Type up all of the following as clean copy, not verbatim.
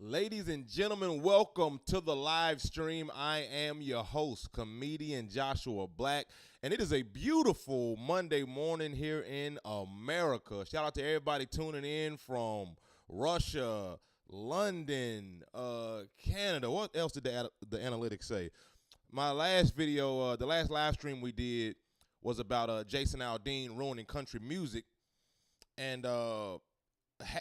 Ladies and gentlemen, welcome to the live stream. I am your host, comedian Joshua Black, and it is a beautiful Monday morning here in America. Shout out to everybody tuning in from Russia, London, Canada. What else did the analytics say? My last video, the last live stream we did was about Jason Aldean ruining country music, and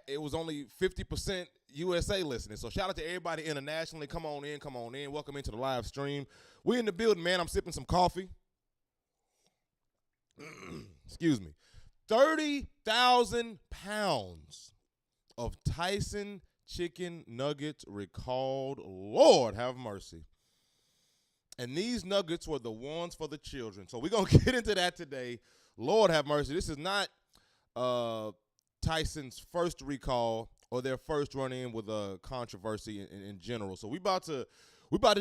it was only 50% USA listening. So shout out to everybody internationally. Come on in, come on in. Welcome into the live stream. We in the building, man. I'm sipping some coffee. Excuse me. 30,000 pounds of Tyson chicken nuggets recalled. Lord have mercy. And these nuggets were the ones for the children. So we're going to get into that today. Lord have mercy. This is not Tyson's first recall or their first run-in with a controversy in general. So we about to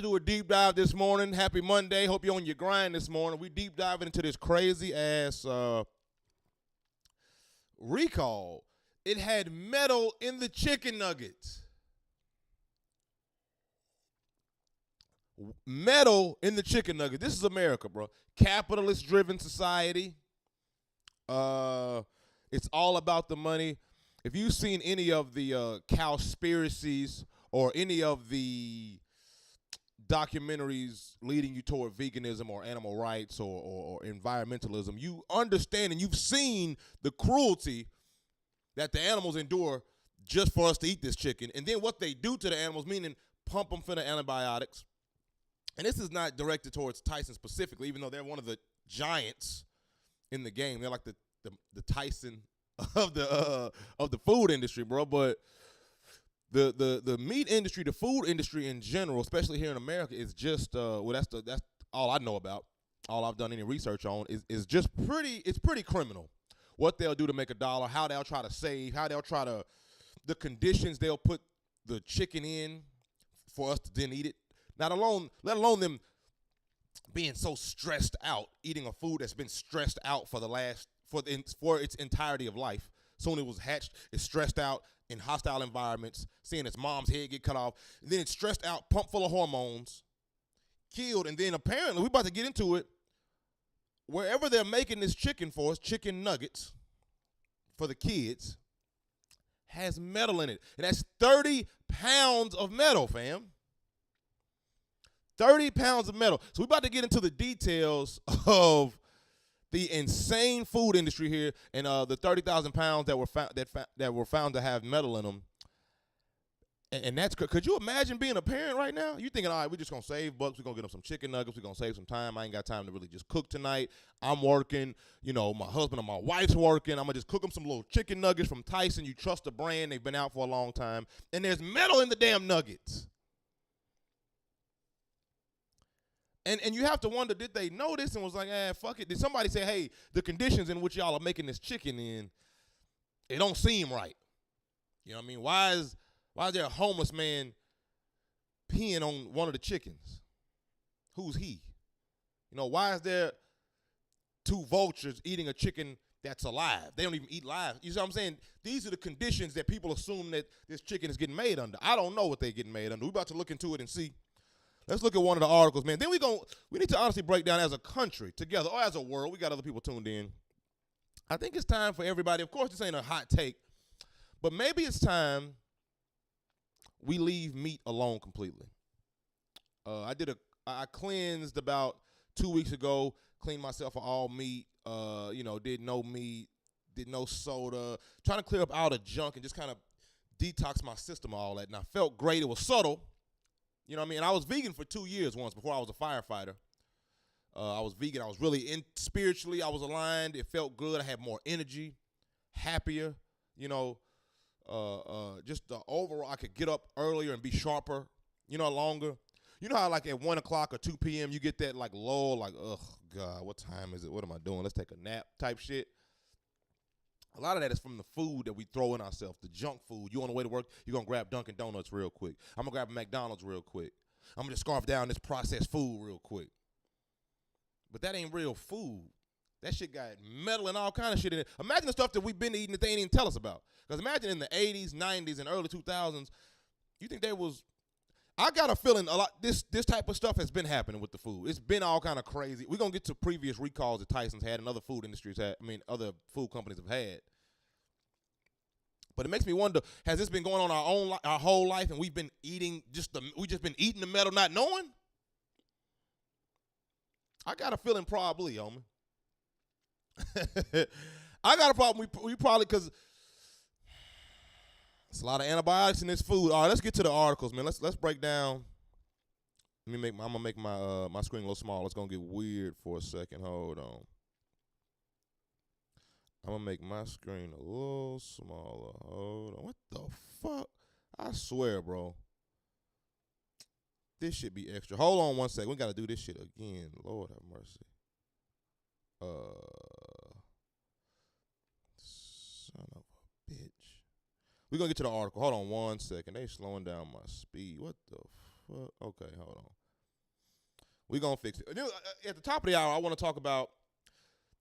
do a deep dive this morning. Happy Monday. Hope you're on your grind this morning. We deep diving into this crazy-ass recall. It had metal in the chicken nuggets. Metal in the chicken nugget. This is America, bro. Capitalist-driven society. It's all about the money. If you've seen any of the cowspiracies or any of the documentaries leading you toward veganism or animal rights or environmentalism, you understand and you've seen the cruelty that the animals endure just for us to eat this chicken. And then what they do to the animals, meaning pump them for the antibiotics. And this is not directed towards Tyson specifically, even though they're one of the giants in the game. They're like the Tyson of the food industry, bro. But the meat industry, the food industry in general, especially here in America, is just that's all I know about. All I've done any research on is just pretty criminal. What they'll do to make a dollar, how they'll try to save, how they'll try to the conditions they'll put the chicken in for us to then eat it. Let alone them being so stressed out, eating a food that's been stressed out for its entirety of life. Soon it was hatched, it's stressed out in hostile environments, seeing its mom's head get cut off, and then it's stressed out, pumped full of hormones, killed, and then apparently, we're about to get into it, wherever they're making this chicken for us, chicken nuggets for the kids, has metal in it. And that's 30 pounds of metal, fam. 30 pounds of metal. So we're about to get into the details of the insane food industry here and the 30,000 pounds that were found to have metal in them. And that's, could you imagine being a parent right now? You thinking, all right, we're just going to save bucks. We're going to get them some chicken nuggets. We're going to save some time. I ain't got time to really just cook tonight. I'm working. You know, my husband and my wife's working. I'm going to just cook them some little chicken nuggets from Tyson. You trust the brand. They've been out for a long time. And there's metal in the damn nuggets. And you have to wonder, did they know this and was like, fuck it? Did somebody say, hey, the conditions in which y'all are making this chicken in, it don't seem right? You know what I mean? Why is there a homeless man peeing on one of the chickens? Who's he? You know, why is there two vultures eating a chicken that's alive? They don't even eat live. You see what I'm saying? These are the conditions that people assume that this chicken is getting made under. I don't know what they're getting made under. We're about to look into it and see. Let's look at one of the articles, man. Then we need to honestly break down as a country together or as a world. We got other people tuned in. I think it's time for everybody. Of course, this ain't a hot take, but maybe it's time we leave meat alone completely. I cleansed about 2 weeks ago, cleaned myself of all meat, did no meat, did no soda, trying to clear up all the junk and just kind of detox my system of all that. And I felt great. It was subtle. You know what I mean? I was vegan for 2 years once before I was a firefighter. I was vegan. I was really spiritually, I was aligned. It felt good. I had more energy, happier, just the overall, I could get up earlier and be sharper, longer. You know how like at 1 o'clock or 2 p.m. you get that like lull, like, ugh, God, what time is it? What am I doing? Let's take a nap type shit. A lot of that is from the food that we throw in ourselves, the junk food. You on the way to work, you're going to grab Dunkin' Donuts real quick. I'm going to grab a McDonald's real quick. I'm going to just scarf down this processed food real quick. But that ain't real food. That shit got metal and all kind of shit in it. Imagine the stuff that we've been eating that they ain't even tell us about. Because imagine in the 80s, 90s, and early 2000s, You think they was? I got a feeling a lot. This type of stuff has been happening with the food. It's been all kind of crazy. We're gonna get to previous recalls that Tyson's had and other food industries had. I mean, other food companies have had. But it makes me wonder: has this been going on our whole life, and we've been eating we just been eating the metal, not knowing? I got a feeling probably, homie. I got a problem. We probably because it's a lot of antibiotics in this food. All right, let's get to the articles, man. Let's break down. I'm gonna make my screen a little small. It's gonna get weird for a second. Hold on. I'm gonna make my screen a little smaller. Hold on. What the fuck? I swear, bro. This should be extra. Hold on one second. We gotta do this shit again. Lord have mercy. Son of a bitch. We're gonna get to the article. Hold on one second. They slowing down my speed. What the fuck? Okay, hold on. We're gonna fix it. At the top of the hour, I want to talk about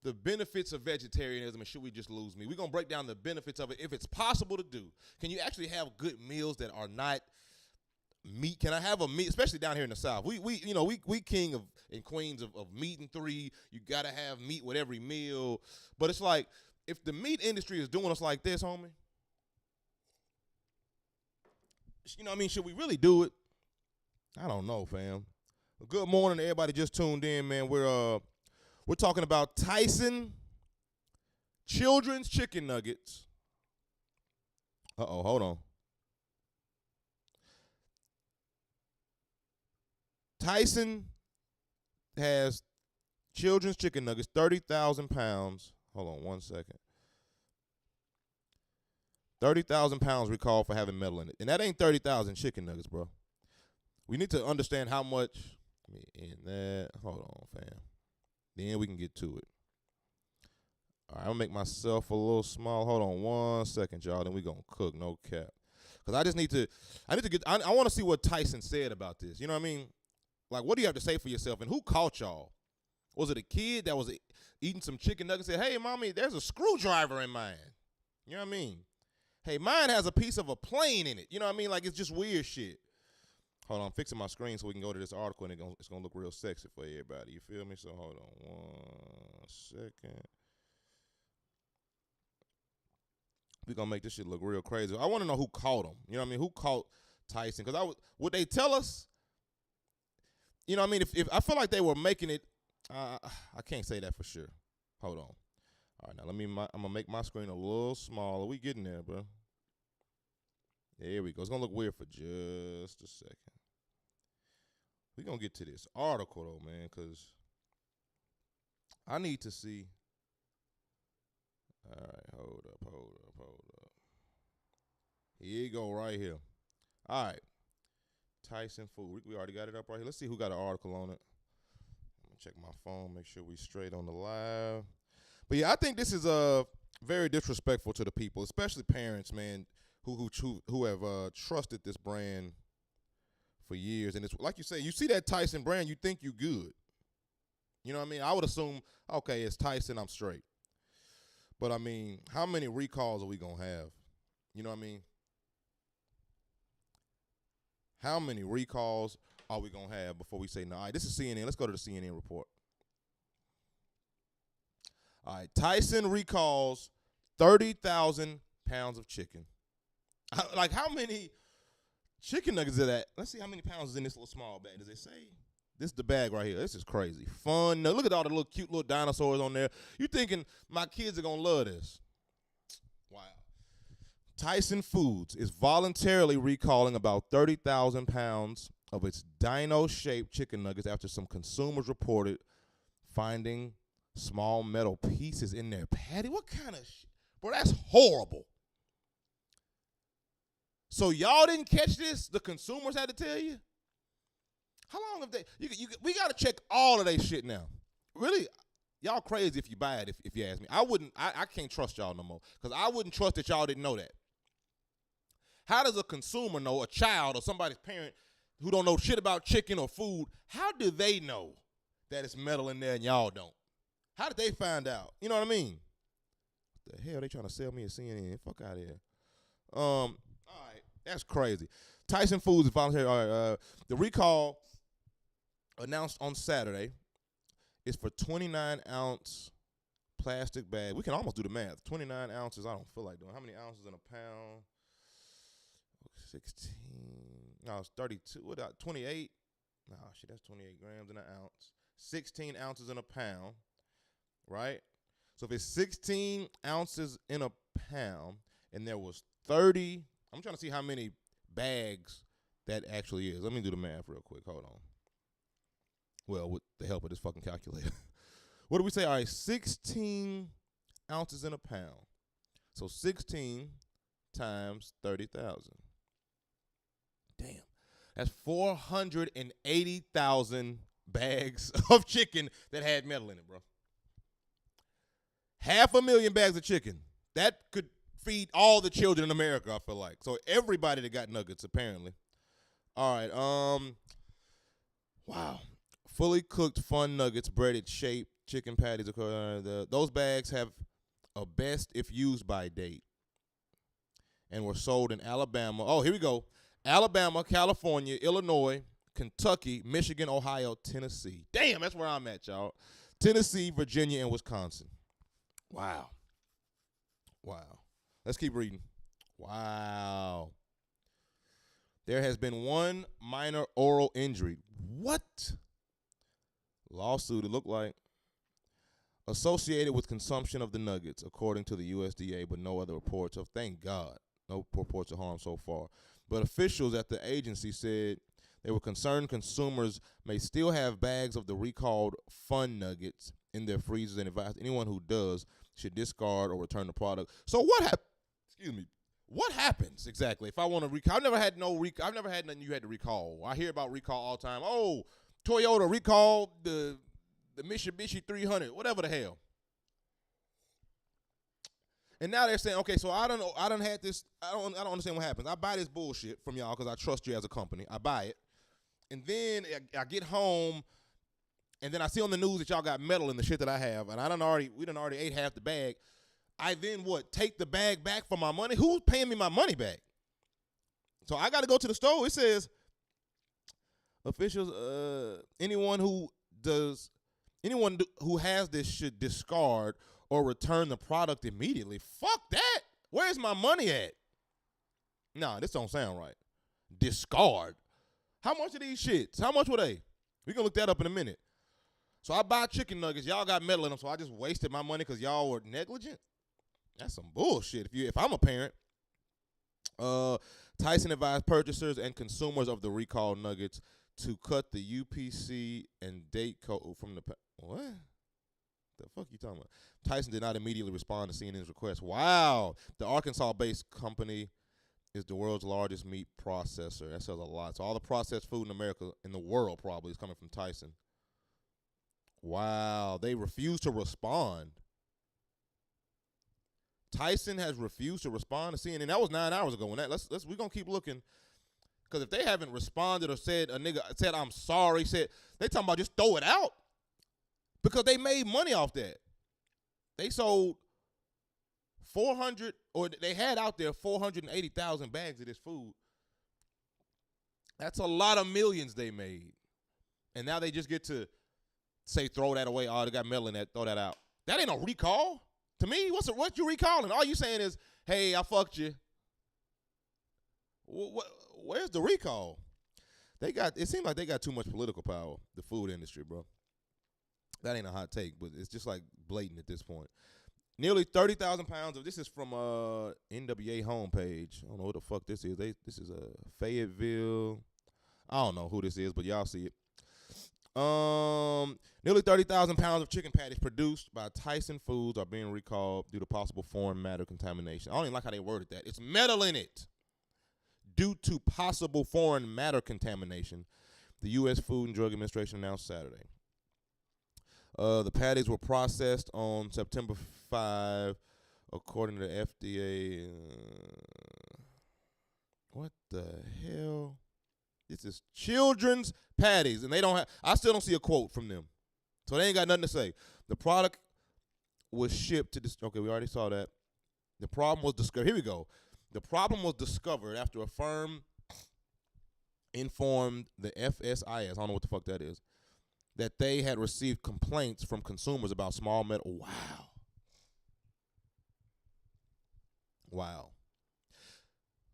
the benefits of vegetarianism and should we just lose meat. We're gonna break down the benefits of it, if it's possible to do. Can you actually have good meals that are not meat? Can I have a meat, especially down here in the South? We king of and queens of meat and three. You gotta have meat with every meal. But it's like, if the meat industry is doing us like this, homie, you know what I mean? Should we really do it? I don't know, fam. Good morning to everybody just tuned in, man. We're talking about Tyson children's chicken nuggets. Hold on. Tyson has children's chicken nuggets, 30,000 pounds. Hold on one second. 30,000 pounds recalled for having metal in it. And that ain't 30,000 chicken nuggets, bro. We need to understand how much. Let me end that. Hold on, fam. Then we can get to it. All right, I'm going to make myself a little small. Hold on one second, y'all. Then we going to cook, no cap. Because I want to see what Tyson said about this. You know what I mean? Like, what do you have to say for yourself? And who caught y'all? Was it a kid that was eating some chicken nuggets and said, hey, mommy, there's a screwdriver in mine? You know what I mean? Hey, mine has a piece of a plane in it. You know what I mean? Like, it's just weird shit. Hold on, I'm fixing my screen so we can go to this article and it's going to look real sexy for everybody. You feel me? So hold on one second. We're going to make this shit look real crazy. I want to know who caught him. You know what I mean? Who caught Tyson? Because would they tell us? You know what I mean? If I feel like they were making it, I can't say that for sure. Hold on. All right, now I'm going to make my screen a little smaller. We getting there, bro. There we go. It's going to look weird for just a second. We're going to get to this article, though, man, because I need to see. All right, hold up. Here you go, right here. All right. Tyson food. We already got it up right here. Let's see who got an article on it. I'm going to check my phone, make sure we straight on the live. But, yeah, I think this is very disrespectful to the people, especially parents, man, who have trusted this brand for years. And it's like you say, you see that Tyson brand, you think you good. You know what I mean? I would assume, okay, it's Tyson, I'm straight. But, I mean, how many recalls are we going to have? You know what I mean? How many recalls are we going to have before we say, no? All right, this is CNN. Let's go to the CNN report. All right, Tyson recalls 30,000 pounds of chicken. Like, how many chicken nuggets is that? Let's see how many pounds is in this little small bag. Does it say? This is the bag right here. This is crazy. Fun. Now, look at all the little cute little dinosaurs on there. You thinking my kids are going to love this. Wow. Tyson Foods is voluntarily recalling about 30,000 pounds of its dino-shaped chicken nuggets after some consumers reported finding small metal pieces in their patty. What kind of shit? Bro, that's horrible. So y'all didn't catch this? The consumers had to tell you? How long have they? We got to check all of their shit now. Really, y'all crazy if you buy it, if you ask me. I can't trust y'all no more because I wouldn't trust that y'all didn't know that. How does a consumer know, a child or somebody's parent who don't know shit about chicken or food, how do they know that it's metal in there and y'all don't? How did they find out? You know what I mean? What the hell they trying to sell me at CNN? Fuck out of here. All right. That's crazy. Tyson Foods is voluntary. All right, the recall announced on Saturday is for 29-ounce plastic bag. We can almost do the math. 29 ounces. I don't feel like doing. How many ounces in a pound? 16. No, it's 32. What? 28. No, shit. That's 28 grams in an ounce. 16 ounces in a pound. Right. So if it's 16 ounces in a pound, and there was 30. I'm trying to see how many bags that actually is. Let me do the math real quick. Hold on. Well, with the help of this fucking calculator. What do we say? All right, 16 ounces in a pound. So 16 times 30,000. Damn. That's 480,000 bags of chicken that had metal in it, bro. 500,000 bags of chicken. That could feed all the children in America, I feel like. So everybody that got nuggets, apparently. All right, wow. Fully cooked fun nuggets, breaded shape, chicken patties. Those bags have a best if used by date and were sold in Alabama. Oh, here we go. Alabama, California, Illinois, Kentucky, Michigan, Ohio, Tennessee. Damn, that's where I'm at, y'all. Tennessee, Virginia, and Wisconsin. Wow. Let's keep reading. Wow. There has been one minor oral injury. What? Lawsuit, it looked like. Associated with consumption of the nuggets, according to the USDA, but no other reports of, thank God, no reports of harm so far. But officials at the agency said they were concerned consumers may still have bags of the recalled fun nuggets in their freezers and advised anyone who does should discard or return the product. So what happened? Excuse me. What happens exactly if I want to recall? I've never had nothing you had to recall. I hear about recall all the time. Oh, Toyota recalled the Mitsubishi 300, whatever the hell. And now they're saying, okay, so I don't understand what happens. I buy this bullshit from y'all because I trust you as a company. I buy it. And then I get home, and then I see on the news that y'all got metal in the shit that I have, and we done already ate half the bag. I then take the bag back for my money? Who's paying me my money back? So I got to go to the store. It says officials, anyone who has this should discard or return the product immediately. Fuck that. Where's my money at? Nah, this don't sound right. Discard. How much are these shits? How much were they? We can look that up in a minute. So I buy chicken nuggets. Y'all got metal in them, so I just wasted my money because y'all were negligent. That's some bullshit. If I'm a parent, Tyson advised purchasers and consumers of the recalled nuggets to cut the UPC and date code from the what? The fuck you talking about? Tyson did not immediately respond to CNN's request. Wow. The Arkansas-based company is the world's largest meat processor. That says a lot. So all the processed food in America, in the world probably, is coming from Tyson. Wow. They refuse to respond. Tyson has refused to respond to CNN. That was 9 hours ago. We're gonna keep looking, because if they haven't responded or said I'm sorry, they talking about just throw it out, because they made money off that. They sold 400, or they had out there 480,000 bags of this food. That's a lot of millions they made, and now they just get to say throw that away. Oh, they got metal in that. Throw that out. That ain't no recall. To me, what you recalling? All you saying is, hey, I fucked you. Where's the recall? It seems like they got too much political power, the food industry, bro. That ain't a hot take, but it's just like blatant at this point. Nearly 30,000 pounds of, this is from NWA homepage. I don't know what the fuck this is. This is Fayetteville. I don't know who this is, but y'all see it. Nearly 30,000 pounds of chicken patties produced by Tyson Foods are being recalled due to possible foreign matter contamination. I don't even like how they worded that. It's metal in it. Due to possible foreign matter contamination, the U.S. Food and Drug Administration announced Saturday. The patties were processed on September 5, according to the FDA. What the hell? This is children's patties, and I still don't see a quote from them. So they ain't got nothing to say. The product was shipped to this. Okay, we already saw that. The problem was discovered. Here we go. The problem was discovered after a firm informed the FSIS, I don't know what the fuck that is, that they had received complaints from consumers about small metal. Wow.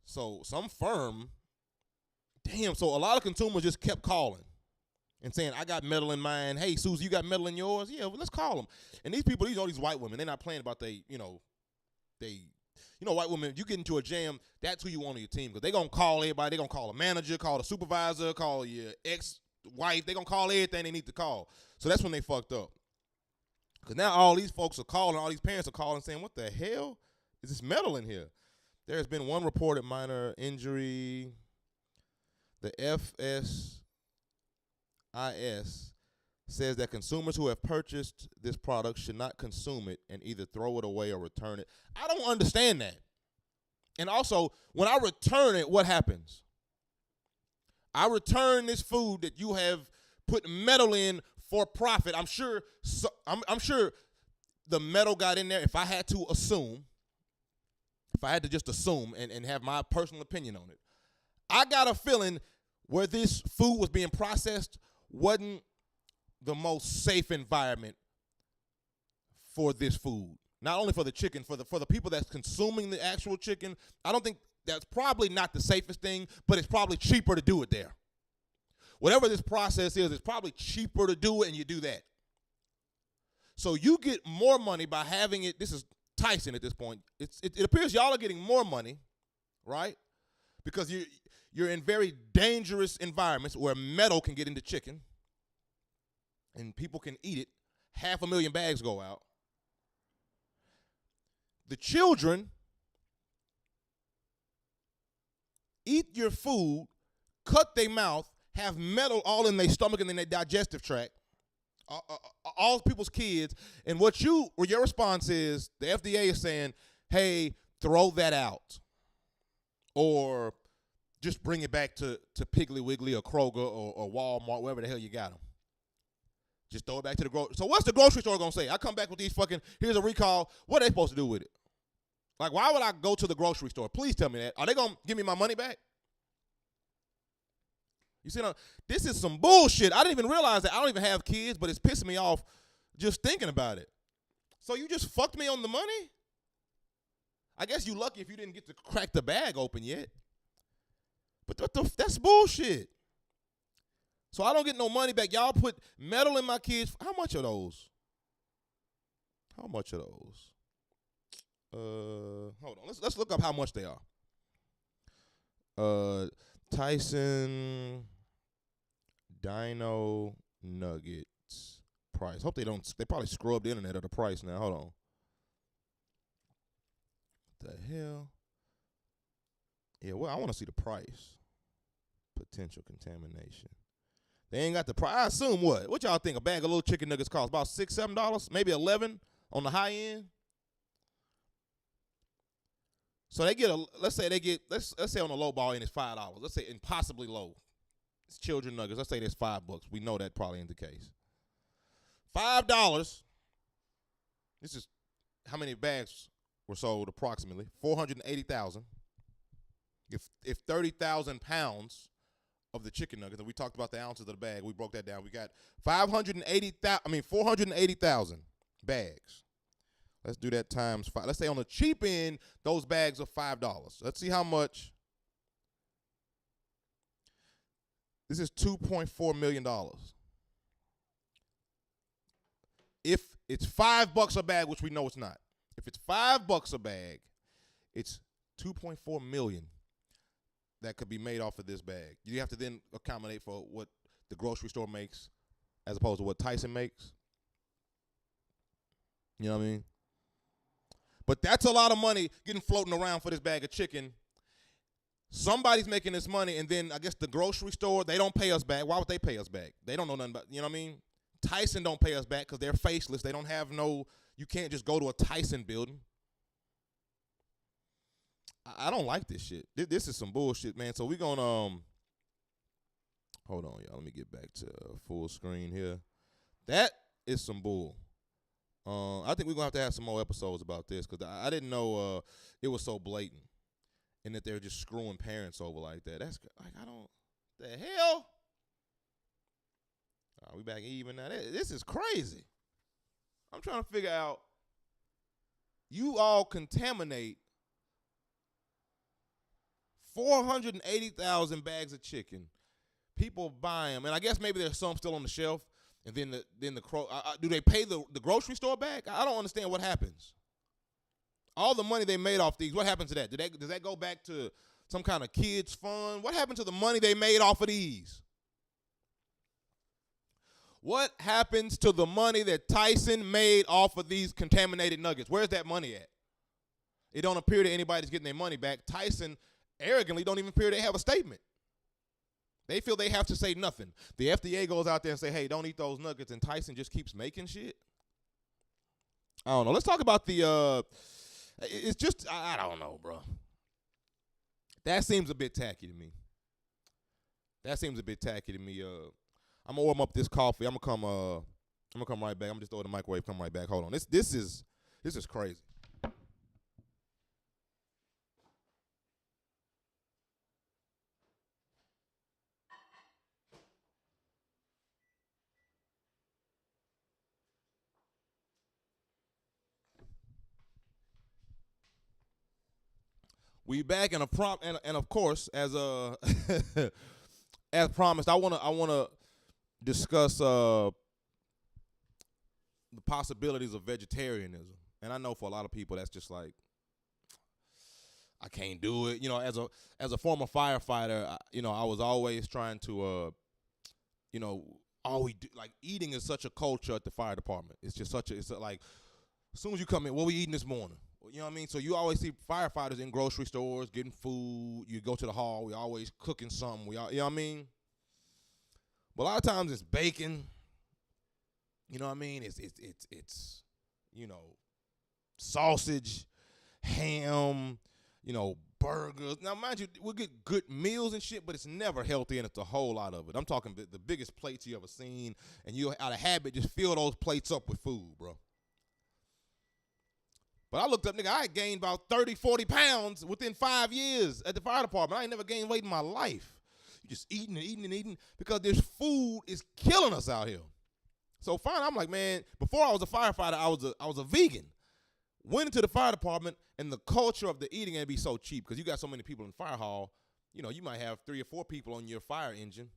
So some firm, so a lot of consumers just kept calling and saying, I got metal in mine. Hey, Susie, you got metal in yours? Yeah, well, let's call them. And these people, all these white women, they're not playing about white women, you get into a jam, that's who you want on your team because they're going to call everybody. They're going to call a manager, call the supervisor, call your ex-wife. They're going to call everything they need to call. So that's when they fucked up. Because now all these folks are calling, all these parents are calling saying, what the hell is this metal in here? There has been one reported minor injury. The FSIS says that consumers who have purchased this product should not consume it and either throw it away or return it. I don't understand that. And also, when I return it, what happens? I return this food that you have put metal in for profit. I'm sure the metal got in there. If I had to just assume and have my personal opinion on it, I got a feeling where this food was being processed wasn't the most safe environment for this food. Not only for the chicken, for the people that's consuming the actual chicken. I don't think that's probably not the safest thing, but it's probably cheaper to do it there. Whatever this process is, it's probably cheaper to do it, and you do that. So you get more money by having it. This is Tyson at this point. It appears y'all are getting more money, right? Because you're in very dangerous environments where metal can get into chicken and people can eat it. 500,000 bags go out. The children eat your food, cut their mouth, have metal all in their stomach and in their digestive tract. All people's kids, and what your response is, the FDA is saying, hey, throw that out. Or just bring it back to Piggly Wiggly or Kroger or Walmart, wherever the hell you got them. Just throw it back to the grocery. So what's the grocery store going to say? I come back with these here's a recall. What are they supposed to do with it? Like, why would I go to the grocery store? Please tell me that. Are they going to give me my money back? You see, this is some bullshit. I didn't even realize that. I don't even have kids, but it's pissing me off just thinking about it. So you just fucked me on the money? I guess you lucky if you didn't get to crack the bag open yet. But that's bullshit. So I don't get no money back. Y'all put metal in my kids. How much are those? Hold on. Let's look up how much they are. Tyson Dino Nuggets price. Hope they probably scrubbed the internet of the price now. Hold on. What the hell? Yeah, well, I want to see the price. Potential contamination. They ain't got the price. I assume what? What y'all think? A bag of little chicken nuggets costs about $6, $7, maybe $11 on the high end. So they get let's say on the low ball end it's $5. Let's say impossibly low. It's children nuggets. Let's say there's $5. We know that probably ain't the case. $5. This is how many bags were sold approximately? 480,000. If 30,000 pounds of the chicken nuggets, and we talked about the ounces of the bag, we broke that down. We got 480,000 bags. Let's do that times 5. Let's say on the cheap end, those bags are $5. Let's see how much. This is $2.4 million. If it's $5 a bag, which we know it's not. If it's $5 a bag, it's $2.4 million that could be made off of this bag. You have to then accommodate for what the grocery store makes as opposed to what Tyson makes. You know what I mean? But that's a lot of money getting floating around for this bag of chicken. Somebody's making this money, and then I guess the grocery store, they don't pay us back. Why would they pay us back? They don't know nothing about, you know what I mean? Tyson don't pay us back because they're faceless. They don't have you can't just go to a Tyson building. I don't like this shit. This is some bullshit, man. So we're going to, hold on, y'all. Let me get back to full screen here. That is some bull. I think we're going to have some more episodes about this because I didn't know it was so blatant. and that they're just screwing parents over like that. That's like, I don't, the hell? We back even now. This is crazy. I'm trying to figure out, you all contaminate 480,000 bags of chicken. People buy them, and I guess maybe there's some still on the shelf. And then do they pay the grocery store back? I don't understand what happens. All the money they made off these, what happens to that? Does that go back to some kind of kids fund? What happened to the money they made off of these? What happens to the money that Tyson made off of these contaminated nuggets? Where's that money at? It don't appear that anybody's getting their money back. Tyson arrogantly don't even appear they have a statement. They feel they have to say nothing. The FDA goes out there and say, hey, don't eat those nuggets, and Tyson just keeps making shit. I don't know. Let's talk about it's just, I don't know, bro. That seems a bit tacky to me. I'm gonna warm up this coffee. I'm gonna come right back. I'm just throw it in the microwave, come right back. Hold on. This is crazy. We back and of course, as as promised, I wanna discuss the possibilities of vegetarianism. And I know for a lot of people that's just like, I can't do it. You know, as a former firefighter, I was always trying to always do, like, eating is such a culture at the fire department. It's just like, as soon as you come in, what we eating this morning? You know what I mean? So you always see firefighters in grocery stores getting food. You go to the hall, we always cooking something. You know what I mean? But a lot of times it's bacon. You know what I mean? It's sausage, ham, burgers. Now, mind you, we'll get good meals and shit, but it's never healthy, and it's a whole lot of it. I'm talking the biggest plates you ever seen, and you, out of habit, just fill those plates up with food, bro. But I looked up, nigga, I had gained about 30, 40 pounds within 5 years at the fire department. I ain't never gained weight in my life. You just eating and eating and eating because this food is killing us out here. So finally, I'm like, man, before I was a firefighter, I was a vegan. Went into the fire department, and the culture of the eating ain't be so cheap because you got so many people in the fire hall. You might have 3 or 4 people on your fire engine,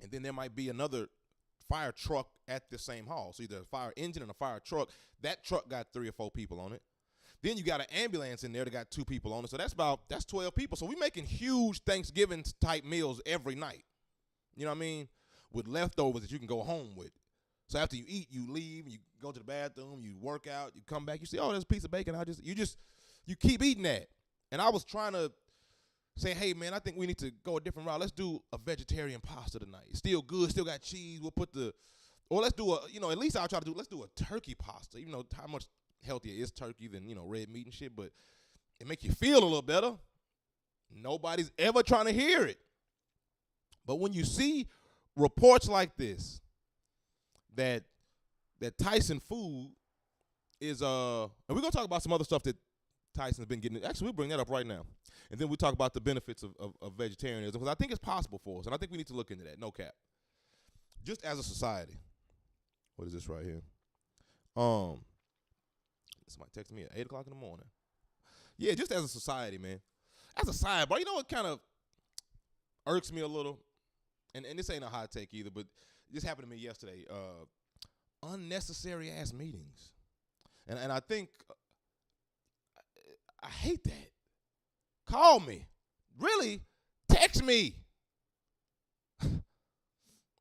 and then there might be another fire truck at the same hall. So either a fire engine and a fire truck. That truck got 3 or 4 people on it. Then you got an ambulance in there that got 2 people on it. So that's 12 people. So we making huge Thanksgiving type meals every night. You know what I mean? With leftovers that you can go home with. So after you eat, you leave, you go to the bathroom, you work out, you come back, you see, oh, there's a piece of bacon. You keep eating that. And I was trying to say, hey, man, I think we need to go a different route. Let's do a vegetarian pasta tonight. It's still good, still got cheese. We'll put let's do at least I'll try to let's do a turkey pasta, even though how much healthier is turkey than, red meat and shit, but it make you feel a little better. Nobody's ever trying to hear it. But when you see reports like this, that Tyson food is and we're gonna talk about some other stuff that Tyson's been getting. Actually, we'll bring that up right now, and then we talk about the benefits of vegetarianism, because I think it's possible for us, and I think we need to look into that. No cap. Just as a society. What is this right here? Somebody texted me at 8 o'clock in the morning. Yeah, just as a society, man. As a sidebar, you know what kind of irks me a little? And this ain't a hot take either, but this happened to me yesterday. Unnecessary ass meetings. And I think I hate that. Call me. Really? Text me.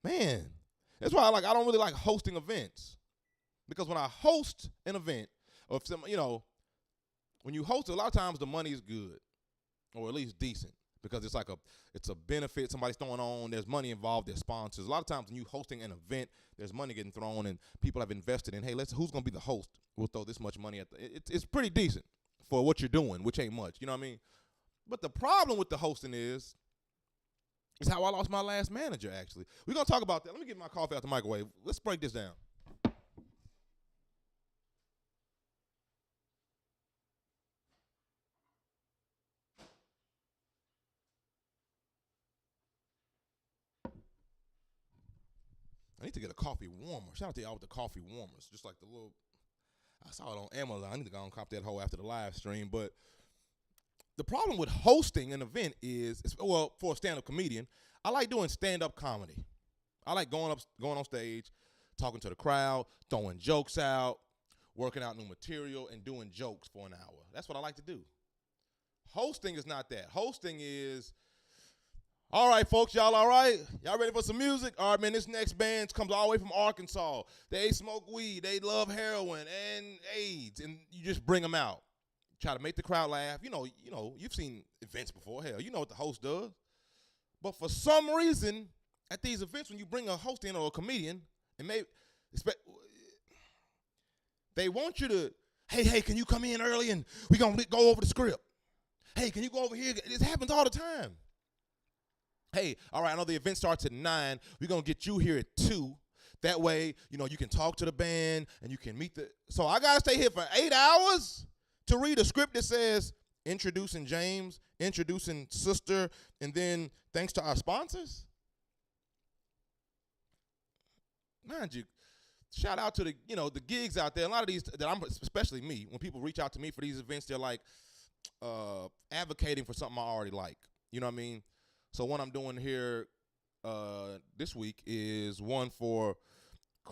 Man. That's why I don't really like hosting events. Because when I host an event, or if when you host it, a lot of times the money is good. Or at least decent. Because it's a benefit somebody's throwing on. There's money involved. There's sponsors. A lot of times when you're hosting an event, there's money getting thrown, and people have invested in, hey, who's going to be the host? We'll throw this much money at it's pretty decent for what you're doing, which ain't much. You know what I mean? But the problem with the hosting is how I lost my last manager, actually. We're going to talk about that. Let me get my coffee out the microwave. Let's break this down. need to get a coffee warmer. Shout out to y'all with the coffee warmers. Just like the little, I saw it on Amazon. I need to go and cop that whole after the live stream. But the problem with hosting an event is, well, for a stand-up comedian, I like doing stand-up comedy. I like going on stage, talking to the crowd, throwing jokes out, working out new material, and doing jokes for an hour. That's what I like to do. Hosting is not that. Hosting is, all right, folks, y'all all right? Y'all ready for some music? All right, man, this next band comes all the way from Arkansas. They smoke weed. They love heroin and AIDS, and you just bring them out. Try to make the crowd laugh. You know, you've seen events before. Hell, you know what the host does. But for some reason, at these events, when you bring a host in or a comedian, and they want you to, hey, can you come in early and we're going to go over the script? Hey, can you go over here? This happens all the time. Hey, all right, I know the event starts at 9. We're going to get you here at 2. That way, you can talk to the band and you can meet so I got to stay here for 8 hours to read a script that says, introducing James, introducing Sister, and then thanks to our sponsors? Mind you, shout out to the gigs out there. A lot of these, especially me, when people reach out to me for these events, they're like advocating for something I already like. You know what I mean? So what I'm doing here this week is one for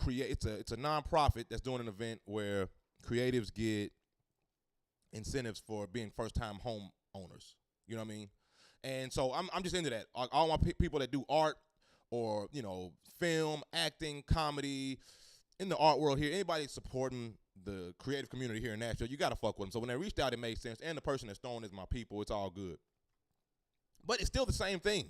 it's a nonprofit that's doing an event where creatives get incentives for being first-time home owners. You know what I mean? And so I'm just into that. All my people that do art or film, acting, comedy, in the art world here, anybody supporting the creative community here in Nashville, you got to fuck with them. So when they reached out, it made sense. And the person that's throwing is my people. It's all good. But it's still the same thing.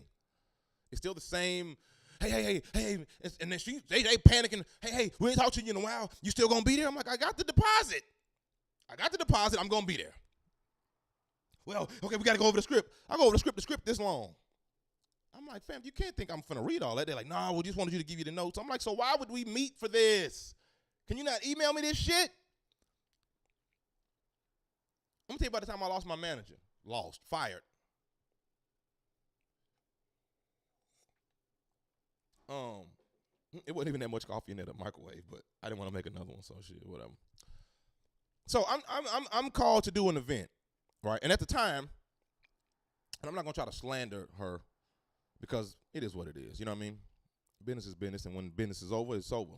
It's still the same, hey. And then they panicking, hey, we ain't talked to you in a while. You still going to be there? I'm like, I got the deposit. I'm going to be there. Well, okay, we got to go over the script. I go over the script this long. I'm like, fam, you can't think I'm finna read all that. They're like, nah, we just wanted you to give you the notes. I'm like, so why would we meet for this? Can you not email me this shit? I'm going to tell you about the time I lost my manager. Fired. It wasn't even that much coffee in there, the microwave, but I didn't want to make another one, so shit, whatever. So I'm called to do an event, right? And at the time, and I'm not gonna try to slander her because it is what it is. You know what I mean? Business is business, and when business is over, it's over.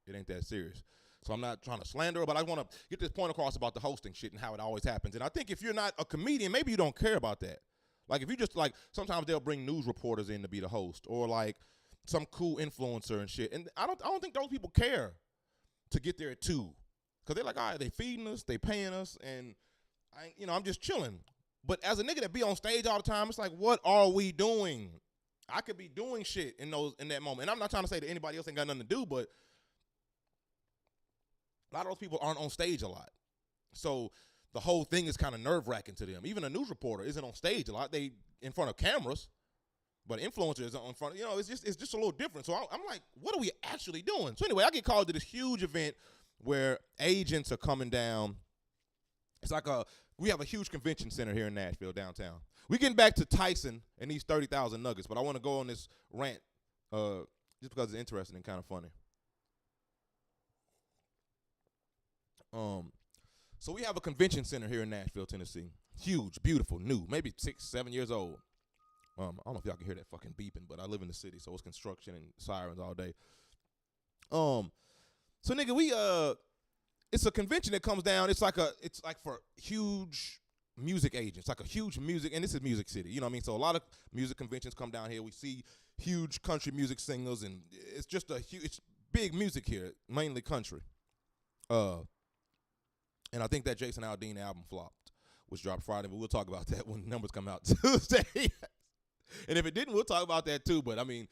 It ain't that serious. So I'm not trying to slander her, but I want to get this point across about the hosting shit and how it always happens. And I think if you're not a comedian, maybe you don't care about that. Like if you just sometimes they'll bring news reporters in to be the host, or like some cool influencer and shit. And I don't think those people care to get there at 2. Because they're like, all right, they feeding us, they paying us, and I'm just chilling. But as a nigga that be on stage all the time, it's like, what are we doing? I could be doing shit in that moment. And I'm not trying to say that anybody else ain't got nothing to do, but a lot of those people aren't on stage a lot. So the whole thing is kind of nerve-wracking to them. Even a news reporter isn't on stage a lot. They in front of cameras. But influencers are in front of, it's just a little different. So I'm like, what are we actually doing? So anyway, I get called to this huge event where agents are coming down. It's like we have a huge convention center here in Nashville, downtown. We're getting back to Tyson and these 30,000 nuggets, but I want to go on this rant just because it's interesting and kind of funny. So we have a convention center here in Nashville, Tennessee. Huge, beautiful, new, maybe 6-7 years old. I don't know if y'all can hear that fucking beeping, but I live in the city, so it's construction and sirens all day. So nigga, it's a convention that comes down. It's like for huge music agents, like a huge music, and this is Music City, you know what I mean? So a lot of music conventions come down here. We see huge country music singers, and it's just it's big music here, mainly country. And I think that Jason Aldean album flopped, which dropped Friday, but we'll talk about that when numbers come out Tuesday. And if it didn't, we'll talk about that too. But I mean,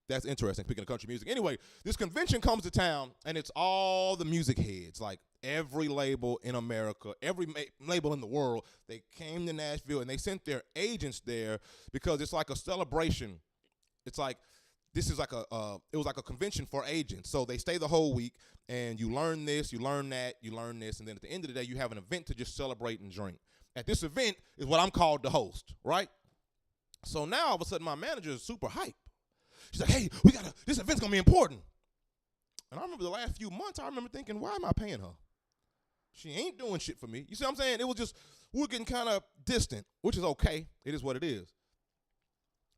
that's interesting, speaking of country music. Anyway, this convention comes to town, and it's all the music heads, like every label in America, every label in the world. They came to Nashville, and they sent their agents there because it's like a celebration. It's like, this is like it was like a convention for agents. So they stay the whole week, and you learn this, you learn that, you learn this, and then at the end of the day, you have an event to just celebrate and drink. At this event is what I'm called the host, right? So now all of a sudden my manager is super hype. She's like, hey, this event's gonna be important. And I remember the last few months, I remember thinking, why am I paying her? She ain't doing shit for me. You see what I'm saying? It was just, we were getting kind of distant, which is okay. It is what it is.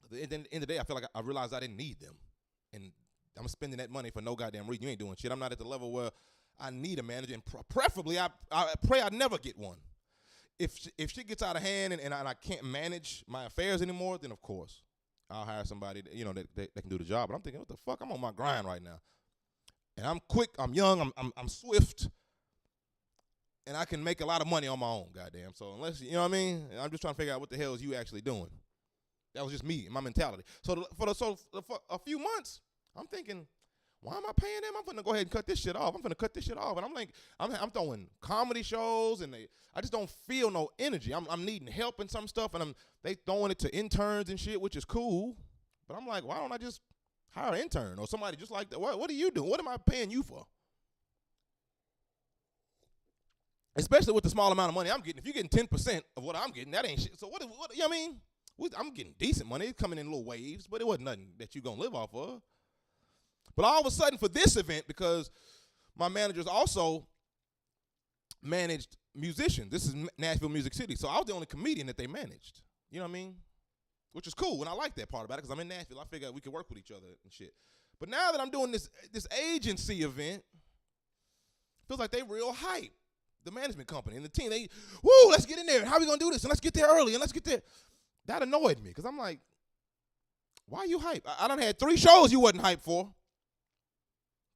At the end of the day, I feel like I realized I didn't need them. And I'm spending that money for no goddamn reason. You ain't doing shit. I'm not at the level where I need a manager. And preferably, I pray I never get one. If shit gets out of hand and I can't manage my affairs anymore, then of course I'll hire somebody that, that can do the job. But I'm thinking, what the fuck? I'm on my grind right now. And I'm quick, I'm young, I'm swift, and I can make a lot of money on my own, goddamn. So unless, you know what I mean? I'm just trying to figure out what the hell is you actually doing. That was just me, my mentality. So for a few months, I'm thinking, why am I paying them? I'm finna go ahead and cut this shit off. And I'm like, I'm throwing comedy shows, and I just don't feel no energy. I'm needing help in some stuff, and they throwing it to interns and shit, which is cool. But I'm like, why don't I just hire an intern or somebody just like that? What are you doing? What am I paying you for? Especially with the small amount of money I'm getting. If you're getting 10% of what I'm getting, that ain't shit. So what you know what I mean? I'm getting decent money. It's coming in little waves, but it wasn't nothing that you're going to live off of. But all of a sudden for this event, because my managers also managed musicians. This is Nashville Music City. So I was the only comedian that they managed. You know what I mean? Which is cool, and I like that part about it because I'm in Nashville. I figured we could work with each other and shit. But now that I'm doing this agency event, feels like they real hype. The management company and the team, let's get in there. How are we going to do this? And let's get there early, and let's get there. That annoyed me because I'm like, why are you hype? I done had 3 shows you wasn't hype for.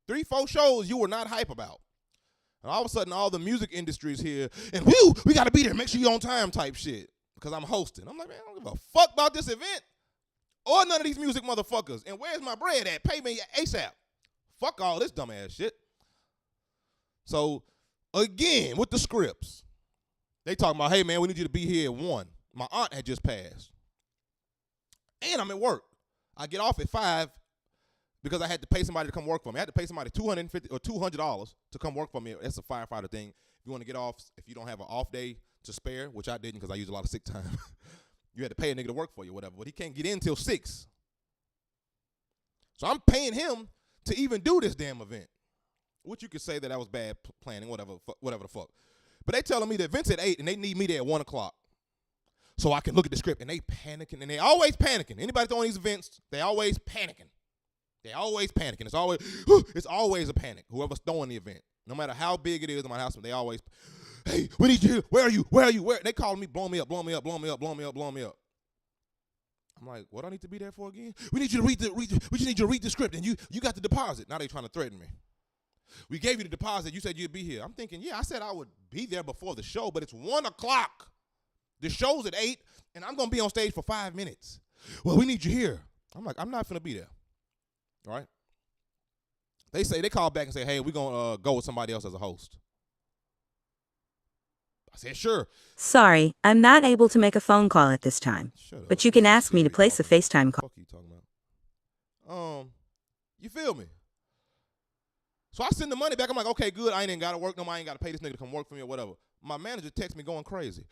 3-4 shows you were not hype about. And all of a sudden, all the music industry is here, and we got to be there. Make sure you're on time type shit because I'm hosting. I'm like, man, I don't give a fuck about this event or none of these music motherfuckers. And where's my bread at? Pay me ASAP. Fuck all this dumbass shit. So, again, with the scripts, they talking about, hey, man, we need you to be here at 1. My aunt had just passed. And I'm at work. I get off at 5 because I had to pay somebody to come work for me. I had to pay somebody $250 or $200 to come work for me. That's a firefighter thing. If you want to get off, if you don't have an off day to spare, which I didn't because I used a lot of sick time, you had to pay a nigga to work for you or whatever. But he can't get in until 6. So I'm paying him to even do this damn event. Which you could say that was bad planning, whatever the fuck. But they telling me the event's at 8 and they need me there at 1 o'clock. So I can look at the script, and they panicking, and they always panicking. Anybody throwing these events, they always panicking. They always panicking. It's always a panic, whoever's throwing the event. No matter how big it is, no matter how small, they always, hey, we need you here. Where are you? Where? They calling me, blowing me up. I'm like, what do I need to be there for again? We need you to we just need you to read the script, and you got the deposit. Now they trying to threaten me. We gave you the deposit. You said you'd be here. I'm thinking, yeah, I said I would be there before the show, but it's 1 o'clock. The show's at 8, and I'm going to be on stage for 5 minutes. Well, we need you here. I'm like, I'm not going to be there. All right? They call back and say, hey, we're going to go with somebody else as a host. I said, sure. Sorry, I'm not able to make a phone call at this time. But you can ask me to place a FaceTime call. What the fuck are you talking about? You feel me? So I send the money back. I'm like, okay, good. I ain't got to work no more. I ain't got to pay this nigga to come work for me or whatever. My manager texts me going crazy.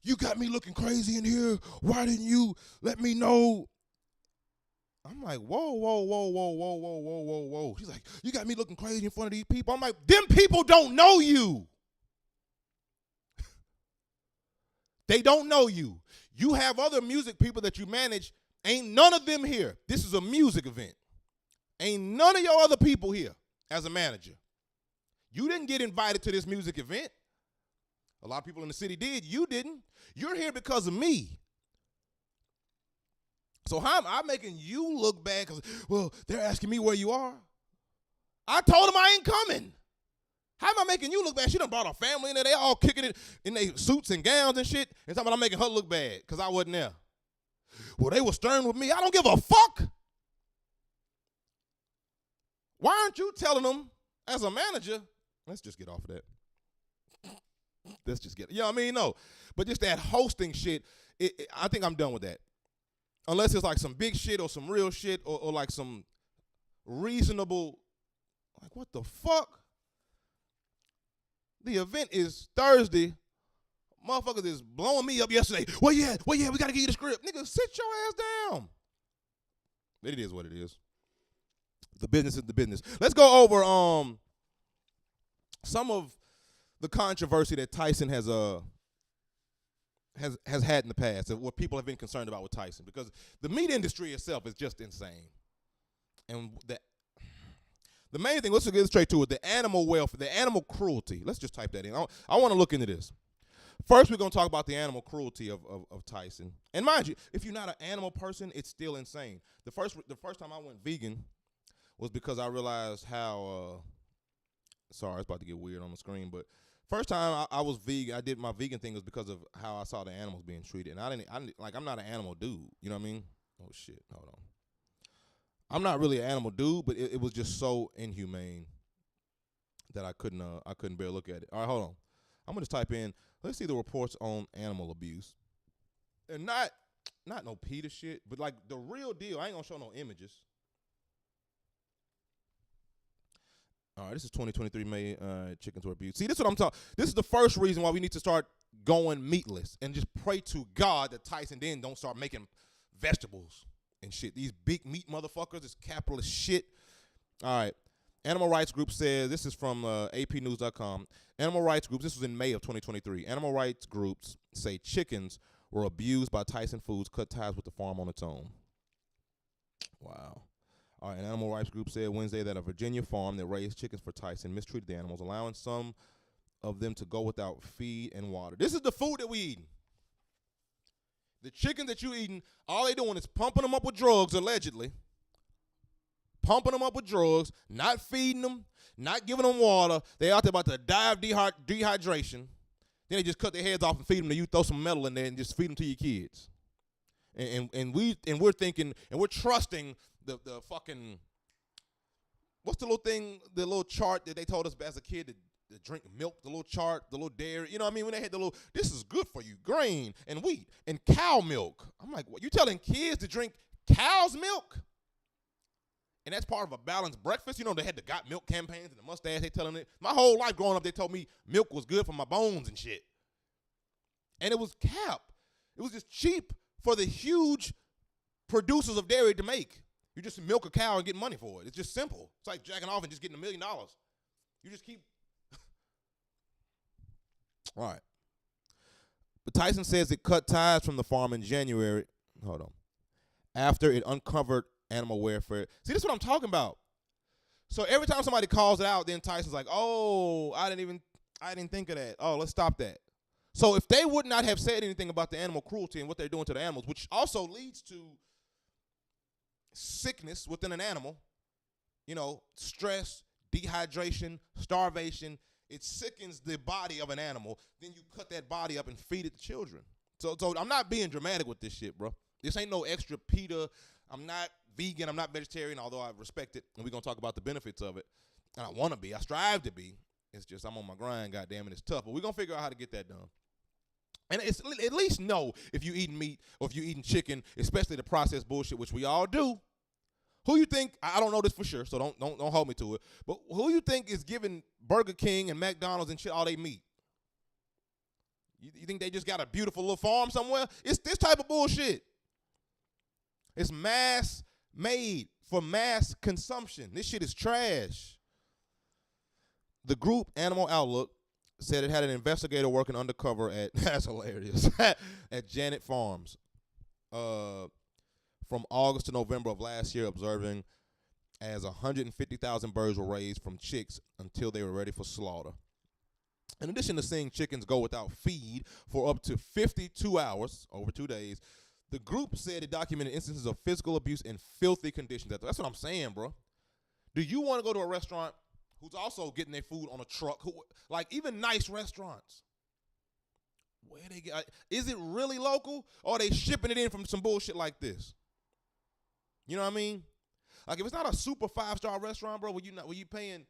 You got me looking crazy in here. Why didn't you let me know? I'm like, whoa. She's like, you got me looking crazy in front of these people. I'm like, them people don't know you. They don't know you. You have other music people that you manage. Ain't none of them here. This is a music event. Ain't none of your other people here as a manager. You didn't get invited to this music event. A lot of people in the city did. You didn't. You're here because of me. So how am I making you look bad? Because, well, they're asking me where you are. I told them I ain't coming. How am I making you look bad? She done brought her family in there. They all kicking it in their suits and gowns and shit. And talking about I'm making her look bad because I wasn't there. Well, they were stern with me. I don't give a fuck. Why aren't you telling them as a manager? Let's just get off of that. Let's just get, you know what I mean? No. But just that hosting shit, I think I'm done with that. Unless it's like some big shit or some real shit or like some reasonable, like what the fuck? The event is Thursday. Motherfuckers is blowing me up yesterday. Well, yeah, we got to give you the script. Nigga, sit your ass down. It is what it is. The business is the business. Let's go over some of the controversy that Tyson has had in the past, and what people have been concerned about with Tyson, because the meat industry itself is just insane. And the main thing, let's get straight to it, the animal welfare, the animal cruelty. Let's just type that in. I want to look into this. First, we're going to talk about the animal cruelty of Tyson. And mind you, if you're not an animal person, it's still insane. The first time I went vegan was because I realized how sorry, it's about to get weird on the screen, but first time I was vegan, I did my vegan thing was because of how I saw the animals being treated. And I'm not an animal dude, you know what I mean? Oh shit, hold on. I'm not really an animal dude, but it was just so inhumane that I couldn't bear to look at it. All right, hold on. I'm gonna just type in, let's see the reports on animal abuse. And not no PETA shit, but like the real deal. I ain't gonna show no images. All right, this is 2023 May chickens were abused. See, this is what I'm talking. This is the first reason why we need to start going meatless and just pray to God that Tyson then don't start making vegetables and shit. These big meat motherfuckers, this capitalist shit. All right. Animal rights group says, this is from apnews.com. Animal rights groups, this was in May of 2023. Animal rights groups say chickens were abused by Tyson Foods, cut ties with the farm on its own. Wow. All right, an animal rights group said Wednesday that a Virginia farm that raised chickens for Tyson mistreated the animals, allowing some of them to go without feed and water. This is the food that we eating. The chicken that you eating, all they doing is pumping them up with drugs, allegedly. Pumping them up with drugs, not feeding them, not giving them water. They out there about to die of dehydration. Then they just cut their heads off and feed them to you, throw some metal in there and just feed them to your kids. And we're thinking, and we're trusting the fucking, what's the little thing, the little chart that they told us as a kid to drink milk, the little chart, the little dairy, you know what I mean? When they had the little, this is good for you, grain and wheat and cow milk. I'm like, what, you telling kids to drink cow's milk? And that's part of a balanced breakfast. You know, they had the got milk campaigns and the mustache, they telling it. My whole life growing up, they told me milk was good for my bones and shit. And it was cap. It was just cheap for the huge producers of dairy to make. You just milk a cow and get money for it. It's just simple. It's like jacking off and just getting $1 million. You just keep. All right. But Tyson says it cut ties from the farm in January. Hold on. After it uncovered animal welfare. See, this is what I'm talking about. So every time somebody calls it out, then Tyson's like, oh, I didn't think of that. Oh, let's stop that. So if they would not have said anything about the animal cruelty and what they're doing to the animals, which also leads to sickness within an animal, you know, stress, dehydration, starvation, it sickens the body of an animal. Then you cut that body up and feed it to children. So I'm not being dramatic with this shit, bro. This ain't no extra PETA. I'm not vegan. I'm not vegetarian, although I respect it. And we're going to talk about the benefits of it. And I want to be. I strive to be. It's just I'm on my grind, goddamn, and it's tough. But we're going to figure out how to get that done. And it's at least know if you're eating meat or if you're eating chicken, especially the processed bullshit, which we all do. Who you think, I don't know this for sure, so don't hold me to it, but who you think is giving Burger King and McDonald's and shit all they meat? You think they just got a beautiful little farm somewhere? It's this type of bullshit. It's mass made for mass consumption. This shit is trash. The group Animal Outlook said it had an investigator working undercover at, that's hilarious, at Janet Farms from August to November of last year, observing as 150,000 birds were raised from chicks until they were ready for slaughter. In addition to seeing chickens go without feed for up to 52 hours, over 2 days, the group said it documented instances of physical abuse and filthy conditions. That's what I'm saying, bro. Do you want to go to a restaurant who's also getting their food on a truck? Like even nice restaurants, where they get, is it really local or are they shipping it in from some bullshit like this? You know what I mean? Like if it's not a super 5-star restaurant, bro, where you paying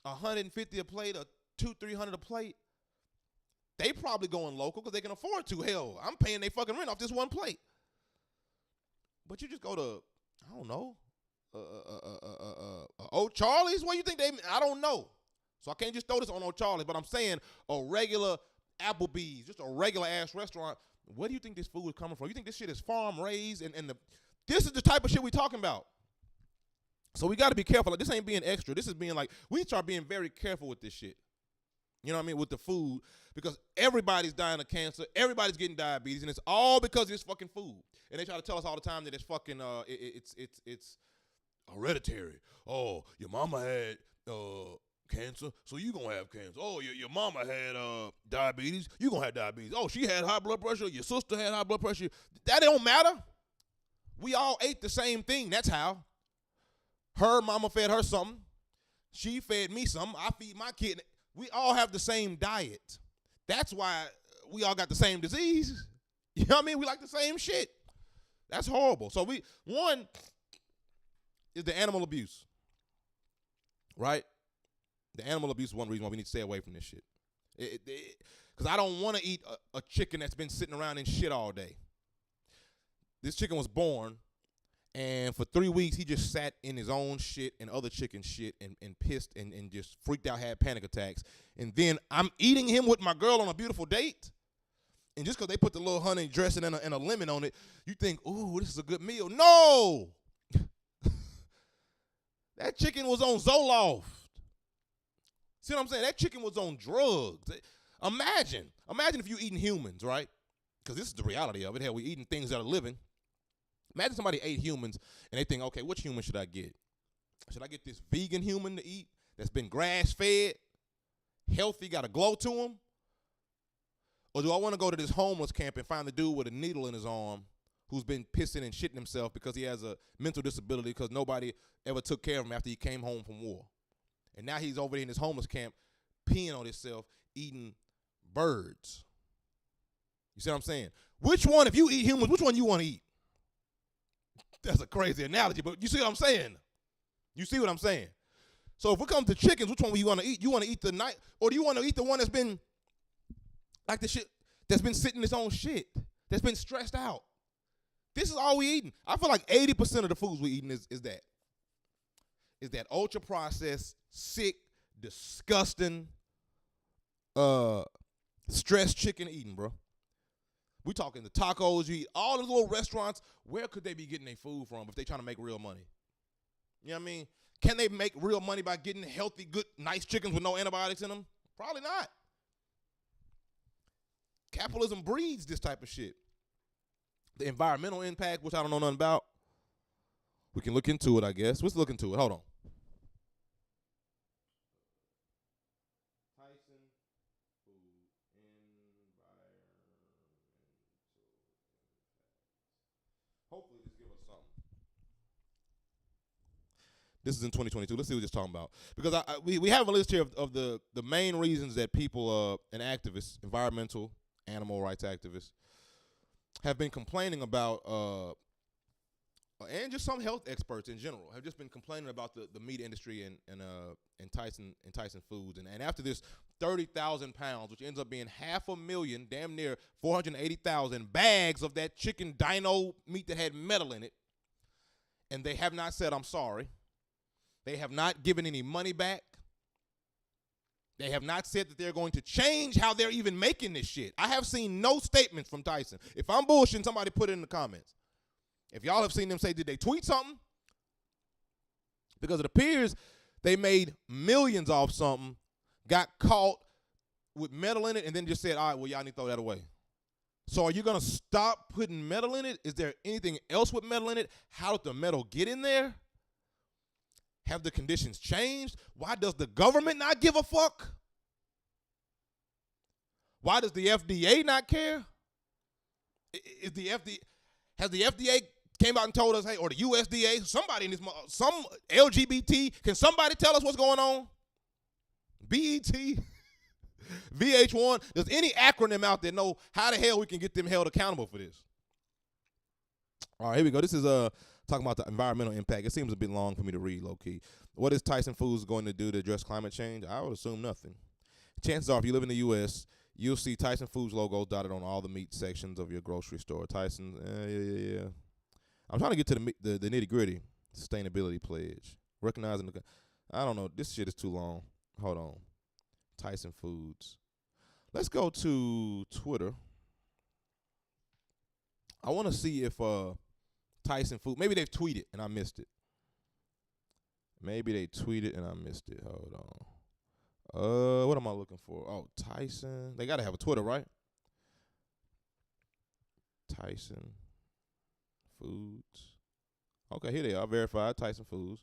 $150 a plate or $200-300 a plate, they probably going local because they can afford to. Hell, I'm paying their fucking rent off this one plate. But you just go to, I don't know, Old Charlie's? What do you think they, I don't know. So I can't just throw this on Old Charlie's, but I'm saying a regular Applebee's, just a regular ass restaurant. Where do you think this food is coming from? You think this shit is farm raised? And this is the type of shit we talking about. So we got to be careful. Like, this ain't being extra. This is being like, we start being very careful with this shit. You know what I mean? With the food, because everybody's dying of cancer, everybody's getting diabetes, and it's all because of this fucking food. And they try to tell us all the time that it's fucking it's hereditary. Oh, your mama had cancer, so you gonna have cancer. Oh, your mama had diabetes, you gonna have diabetes. Oh, she had high blood pressure, your sister had high blood pressure. That don't matter. We all ate the same thing. That's how. Her mama fed her something. She fed me something. I feed my kid. We all have the same diet. That's why we all got the same disease. You know what I mean? We like the same shit. That's horrible. So one is the animal abuse, right? The animal abuse is one reason why we need to stay away from this shit. Because I don't want to eat a chicken that's been sitting around in shit all day. This chicken was born, and for 3 weeks, he just sat in his own shit and other chicken shit and pissed and just freaked out, had panic attacks. And then I'm eating him with my girl on a beautiful date. And just because they put the little honey dressing and a lemon on it, you think, ooh, this is a good meal. No! That chicken was on Zoloft. See what I'm saying? That chicken was on drugs. Imagine if you eating humans, right? Because this is the reality of it. Hell, we eating things that are living. Imagine somebody ate humans and they think, okay, which human should I get? Should I get this vegan human to eat that's been grass-fed, healthy, got a glow to him? Or do I want to go to this homeless camp and find the dude with a needle in his arm who's been pissing and shitting himself because he has a mental disability because nobody ever took care of him after he came home from war? And now he's over there in this homeless camp peeing on himself, eating birds. You see what I'm saying? Which one, if you eat humans, which one you want to eat? That's a crazy analogy, but you see what I'm saying? You see what I'm saying? So if it comes to chickens, which one do you want to eat? You want to eat the night, or do you want to eat the one that's been like the shit that's been sitting in its own shit, that's been stressed out? This is all we eating. I feel like 80% of the foods we eating is that ultra processed, sick, disgusting, stressed chicken eating, bro. We talking the tacos, you eat all the little restaurants. Where could they be getting their food from if they trying to make real money? You know what I mean? Can they make real money by getting healthy, good, nice chickens with no antibiotics in them? Probably not. Capitalism breeds this type of shit. The environmental impact, which I don't know nothing about. We can look into it, I guess. Let's look into it. Hold on. Tyson food environmental. Hopefully this give us something. This is in 2022. Let's see what this is talking about. Because we have a list here of the main reasons that people and activists, environmental, animal rights activists, have been complaining about, and just some health experts in general have just been complaining about the meat industry and Tyson Foods. And after this 30,000 pounds, which ends up being 500,000, damn near 480,000 bags of that chicken dino meat that had metal in it, and they have not said, I'm sorry. They have not given any money back. They have not said that they're going to change how they're even making this shit. I have seen no statements from Tyson. If I'm bullshitting, somebody put it in the comments. If y'all have seen them say, did they tweet something? Because it appears they made millions off something, got caught with metal in it, and then just said, all right, well, y'all need to throw that away. So are you going to stop putting metal in it? Is there anything else with metal in it? How did the metal get in there? Have the conditions changed? Why does the government not give a fuck? Why does the FDA not care? Has the FDA came out and told us, hey, or the USDA, somebody in this, some LGBT, can somebody tell us what's going on? BET, VH1, does any acronym out there know how the hell we can get them held accountable for this? All right, here we go. This is talking about the environmental impact. It seems a bit long for me to read, low-key. What is Tyson Foods going to do to address climate change? I would assume nothing. Chances are, if you live in the U.S., you'll see Tyson Foods logos dotted on all the meat sections of your grocery store. Tyson, yeah. I'm trying to get to the nitty-gritty. Sustainability pledge. Recognizing I don't know. This shit is too long. Hold on. Tyson Foods. Let's go to Twitter. I want to see if Tyson Food, maybe they've tweeted and I missed it. Maybe they tweeted and I missed it. Hold on. What am I looking for? Oh, Tyson. They got to have a Twitter, right? Tyson Foods. Okay, here they are. Verified Tyson Foods.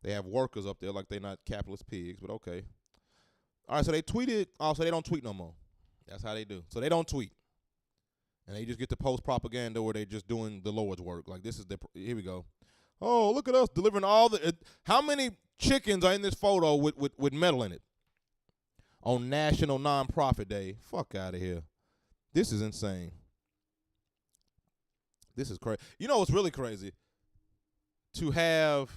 They have workers up there like they're not capitalist pigs, but okay. All right, so they tweeted. Oh, so they don't tweet no more. That's how they do. So they don't tweet. And they just get to post propaganda where they just doing the Lord's work. Like this is the, here we go. Oh, look at us delivering all the, how many chickens are in this photo with metal in it? On National Nonprofit Day. Fuck out of here. This is insane. This is crazy. You know what's really crazy? To have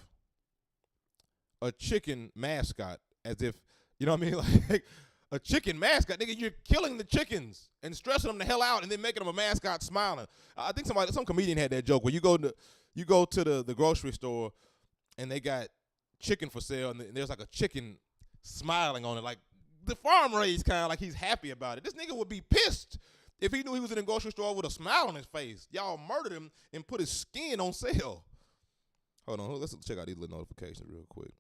a chicken mascot as if, you know what I mean? Like a chicken mascot. Nigga, you're killing the chickens and stressing them the hell out and then making them a mascot smiling. I think some comedian had that joke where you go to the grocery store and they got chicken for sale and there's like a chicken smiling on it, like the farm raised kind, like he's happy about it. This nigga would be pissed if he knew he was in a grocery store with a smile on his face. Y'all murdered him and put his skin on sale. Hold on, let's check out these little notifications real quick.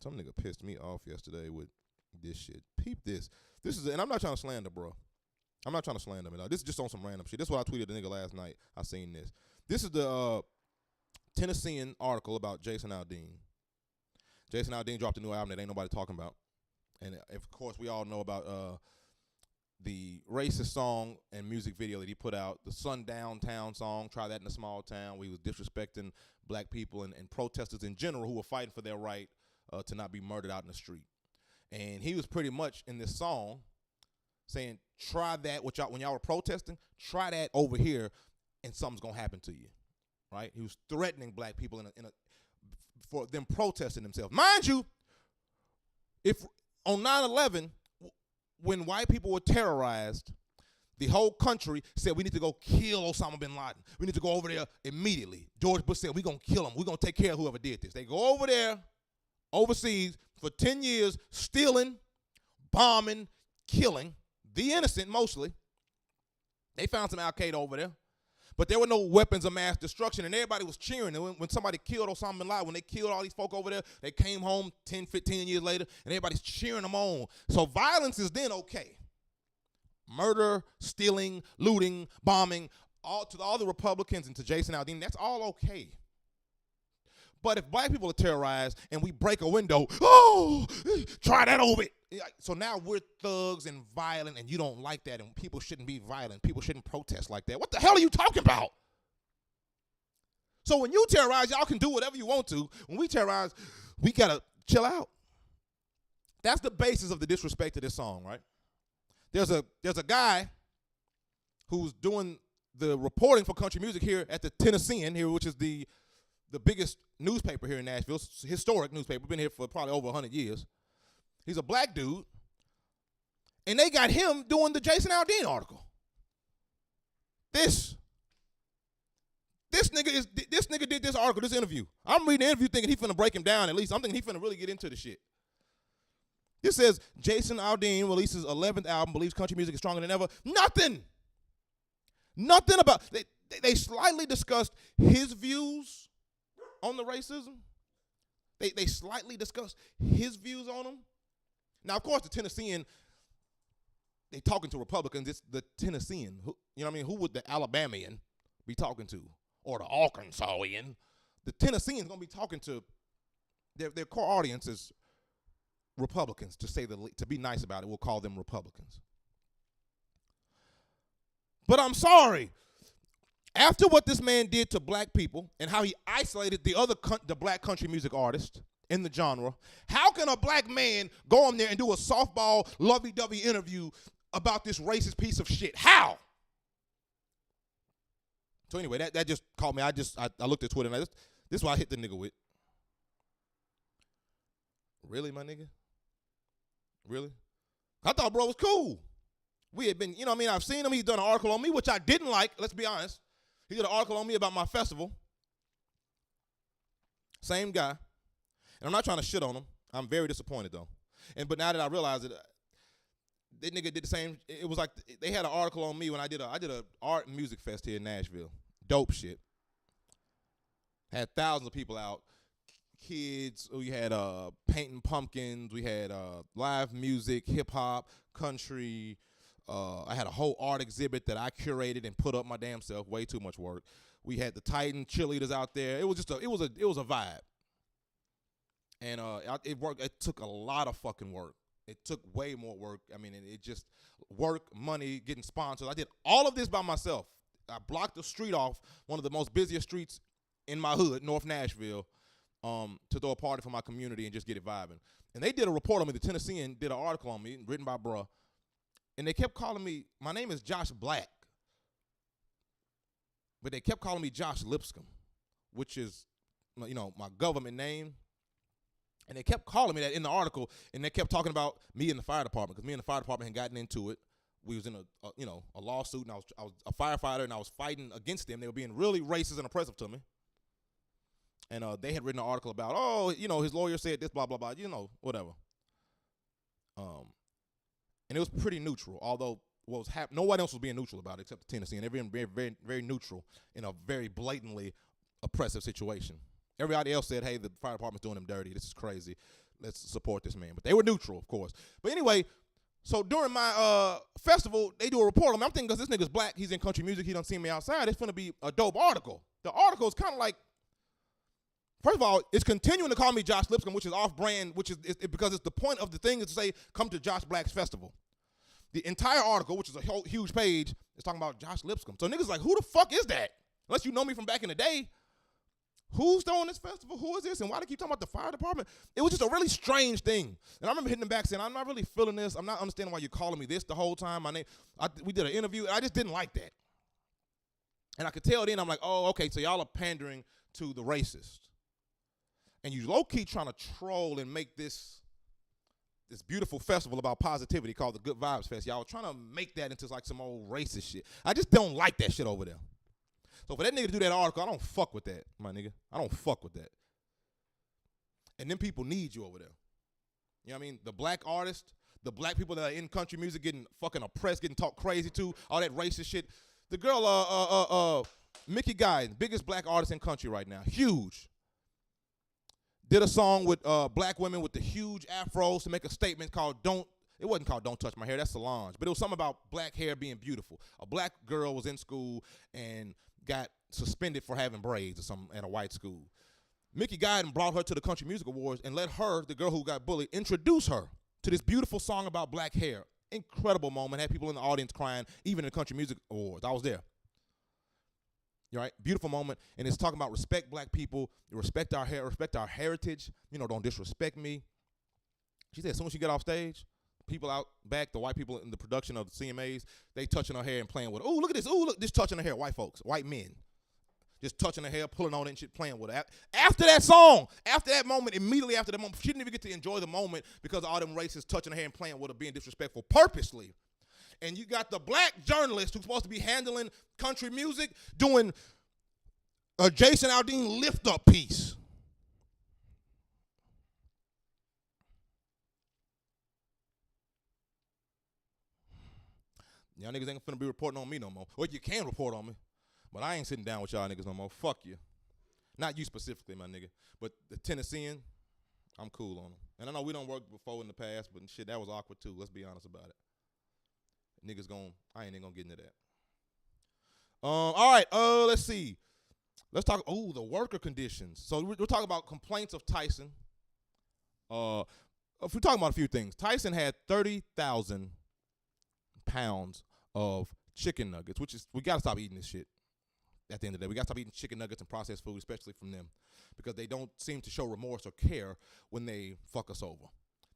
Some nigga pissed me off yesterday with this shit. Peep this. This is, and I'm not trying to slander, bro. I'm not trying to slander him. This is just on some random shit. This is what I tweeted the nigga last night. I seen this. This is the Tennessean article about Jason Aldean. Jason Aldean dropped a new album that ain't nobody talking about. And, of course, we all know about the racist song and music video that he put out, the Sundown Town song, Try That in a Small Town, where he was disrespecting black people and protesters in general who were fighting for their right to not be murdered out in the street. And he was pretty much in this song saying, try that when y'all were protesting, try that over here and something's going to happen to you, right? He was threatening black people for them protesting themselves. Mind you, if on 9/11, when white people were terrorized, the whole country said we need to go kill Osama bin Laden. We need to go over there immediately. George Bush said we're going to kill him. We're going to take care of whoever did this. They go over there overseas for 10 years, stealing, bombing, killing, the innocent mostly. They found some Al-Qaeda over there. But there were no weapons of mass destruction, and everybody was cheering. And when somebody killed Osama bin Laden, when they killed all these folk over there, they came home 10, 15 years later, and everybody's cheering them on. So violence is then okay. Murder, stealing, looting, bombing, to all the Republicans and to Jason Aldean, that's all okay. But if black people are terrorized and we break a window, oh, try that over it. So now we're thugs and violent, and you don't like that, and people shouldn't be violent. People shouldn't protest like that. What the hell are you talking about? So when you terrorize, y'all can do whatever you want to. When we terrorize, we got to chill out. That's the basis of the disrespect of this song, right? There's a guy who's doing the reporting for country music here at the Tennessean here, which is the biggest newspaper here in Nashville, historic newspaper, been here for probably over 100 years. He's a black dude, and they got him doing the Jason Aldean article. This nigga did this article, this interview. I'm reading the interview thinking he finna break him down at least. I'm thinking he finna really get into the shit. This says, Jason Aldean releases 11th album, believes country music is stronger than ever. Nothing about, they slightly discussed his views on the racism. They slightly discussed his views on them. Now, of course, the Tennessean, they talking to Republicans. It's the Tennessean. You know what I mean? Who would the Alabamian be talking to? Or the Arkansasian? The Tennessean's going to be talking to, their core audience is Republicans, to be nice about it. We'll call them Republicans. But I'm sorry. After what this man did to black people and how he isolated the black country music artists in the genre, how can a black man go on there and do a softball, lovey-dovey interview about this racist piece of shit? How? So anyway, that just caught me. I looked at Twitter, and this is what I hit the nigga with. Really, my nigga? Really? I thought bro was cool. We had been, you know what I mean? I've seen him. He's done an article on me, which I didn't like. Let's be honest. He did an article on me about my festival. Same guy. And I'm not trying to shit on him. I'm very disappointed, though. But now that I realize it, that nigga did the same. It was like they had an article on me when I did a art and music fest here in Nashville. Dope shit. Had thousands of people out. kids. We had painting pumpkins. We had live music, hip hop, country. I had a whole art exhibit that I curated and put up my damn self. Way too much work. We had the Titan cheerleaders out there. It was just it was a vibe. And it worked. It took a lot of fucking work. It took way more work. I mean, it just work, money, getting sponsors. I did all of this by myself. I blocked the street off, one of the most busiest streets in my hood, North Nashville, to throw a party for my community and just get it vibing. And they did a report on me. The Tennessean did an article on me, written by bruh. And they kept calling me, my name is Josh Black. But they kept calling me Josh Lipscomb, which is, you know, my government name. And they kept calling me that in the article, and they kept talking about me and the fire department, because me and the fire department had gotten into it. We was in a lawsuit, and I was a firefighter, and I was fighting against them. They were being really racist and oppressive to me. And they had written an article about, oh, you know, his lawyer said this, blah, blah, blah, you know, whatever. And it was pretty neutral, although what was happening, no one else was being neutral about it except the Tennessee, and they're being very, very, very neutral in a very blatantly oppressive situation. Everybody else said, hey, the fire department's doing them dirty. This is crazy. Let's support this man. But they were neutral, of course. But anyway, so during my festival, they do a report on me. I'm thinking, because this nigga's black, he's in country music, he done seen me outside, it's going to be a dope article. The article is kind of like, first of all, it's continuing to call me Josh Lipscomb, which is off-brand, which is because it's the point of the thing is to say, come to Josh Black's festival. The entire article, which is a whole huge page, is talking about Josh Lipscomb. So niggas like, who the fuck is that? Unless you know me from back in the day. Who's throwing this festival? Who is this? And why do they keep talking about the fire department? It was just a really strange thing. And I remember hitting them back saying, I'm not really feeling this. I'm not understanding why you're calling me this the whole time. We did an interview, and I just didn't like that. And I could tell then, I'm like, oh, okay, so y'all are pandering to the racist. And you low-key trying to troll and make this beautiful festival about positivity called the Good Vibes Fest. Y'all trying to make that into like some old racist shit. I just don't like that shit over there. So for that nigga to do that article, I don't fuck with that, my nigga. I don't fuck with that. And them people need you over there. You know what I mean? The black artists, the black people that are in country music getting fucking oppressed, getting talked crazy to, all that racist shit. The girl, Mickey Guy, biggest black artist in country right now, huge. Did a song with black women with the huge afros to make a statement called it wasn't called Don't Touch My Hair, that's Solange, but it was something about black hair being beautiful. A black girl was in school and got suspended for having braids or something at a white school. Mickey Guyton brought her to the Country Music Awards and let her, the girl who got bullied, introduce her to this beautiful song about black hair. Incredible moment. Had people in the audience crying, even in the Country Music Awards. I was there. You right? Beautiful moment. And it's talking about respect black people, respect our hair, respect our heritage. You know, don't disrespect me. She said as soon as she got off stage, people out back, the white people in the production of the CMAs, they touching her hair and playing with her. Oh, look at this. Oh, look, this touching her hair. White folks, white men. Just touching her hair, pulling on it and shit, playing with her. After that song, after that moment, immediately after that moment, she didn't even get to enjoy the moment because all them racists touching her hair and playing with her, being disrespectful purposely. And you got the black journalist who's supposed to be handling country music doing a Jason Aldean lift-up piece. Y'all niggas ain't finna be reporting on me no more. Or you can report on me, but I ain't sitting down with y'all niggas no more. Fuck you. Not you specifically, my nigga. But the Tennessean, I'm cool on them. And I know we don't work before in the past, but shit, that was awkward too. Let's be honest about it. Niggas I ain't even gonna get into that. All right, let's see. Let's talk, the worker conditions. So we're talking about complaints of Tyson. If we're talking about a few things, Tyson had 30,000 pounds of chicken nuggets, which is, we got to stop eating this shit at the end of the day. We got to stop eating chicken nuggets and processed food, especially from them, because they don't seem to show remorse or care when they fuck us over.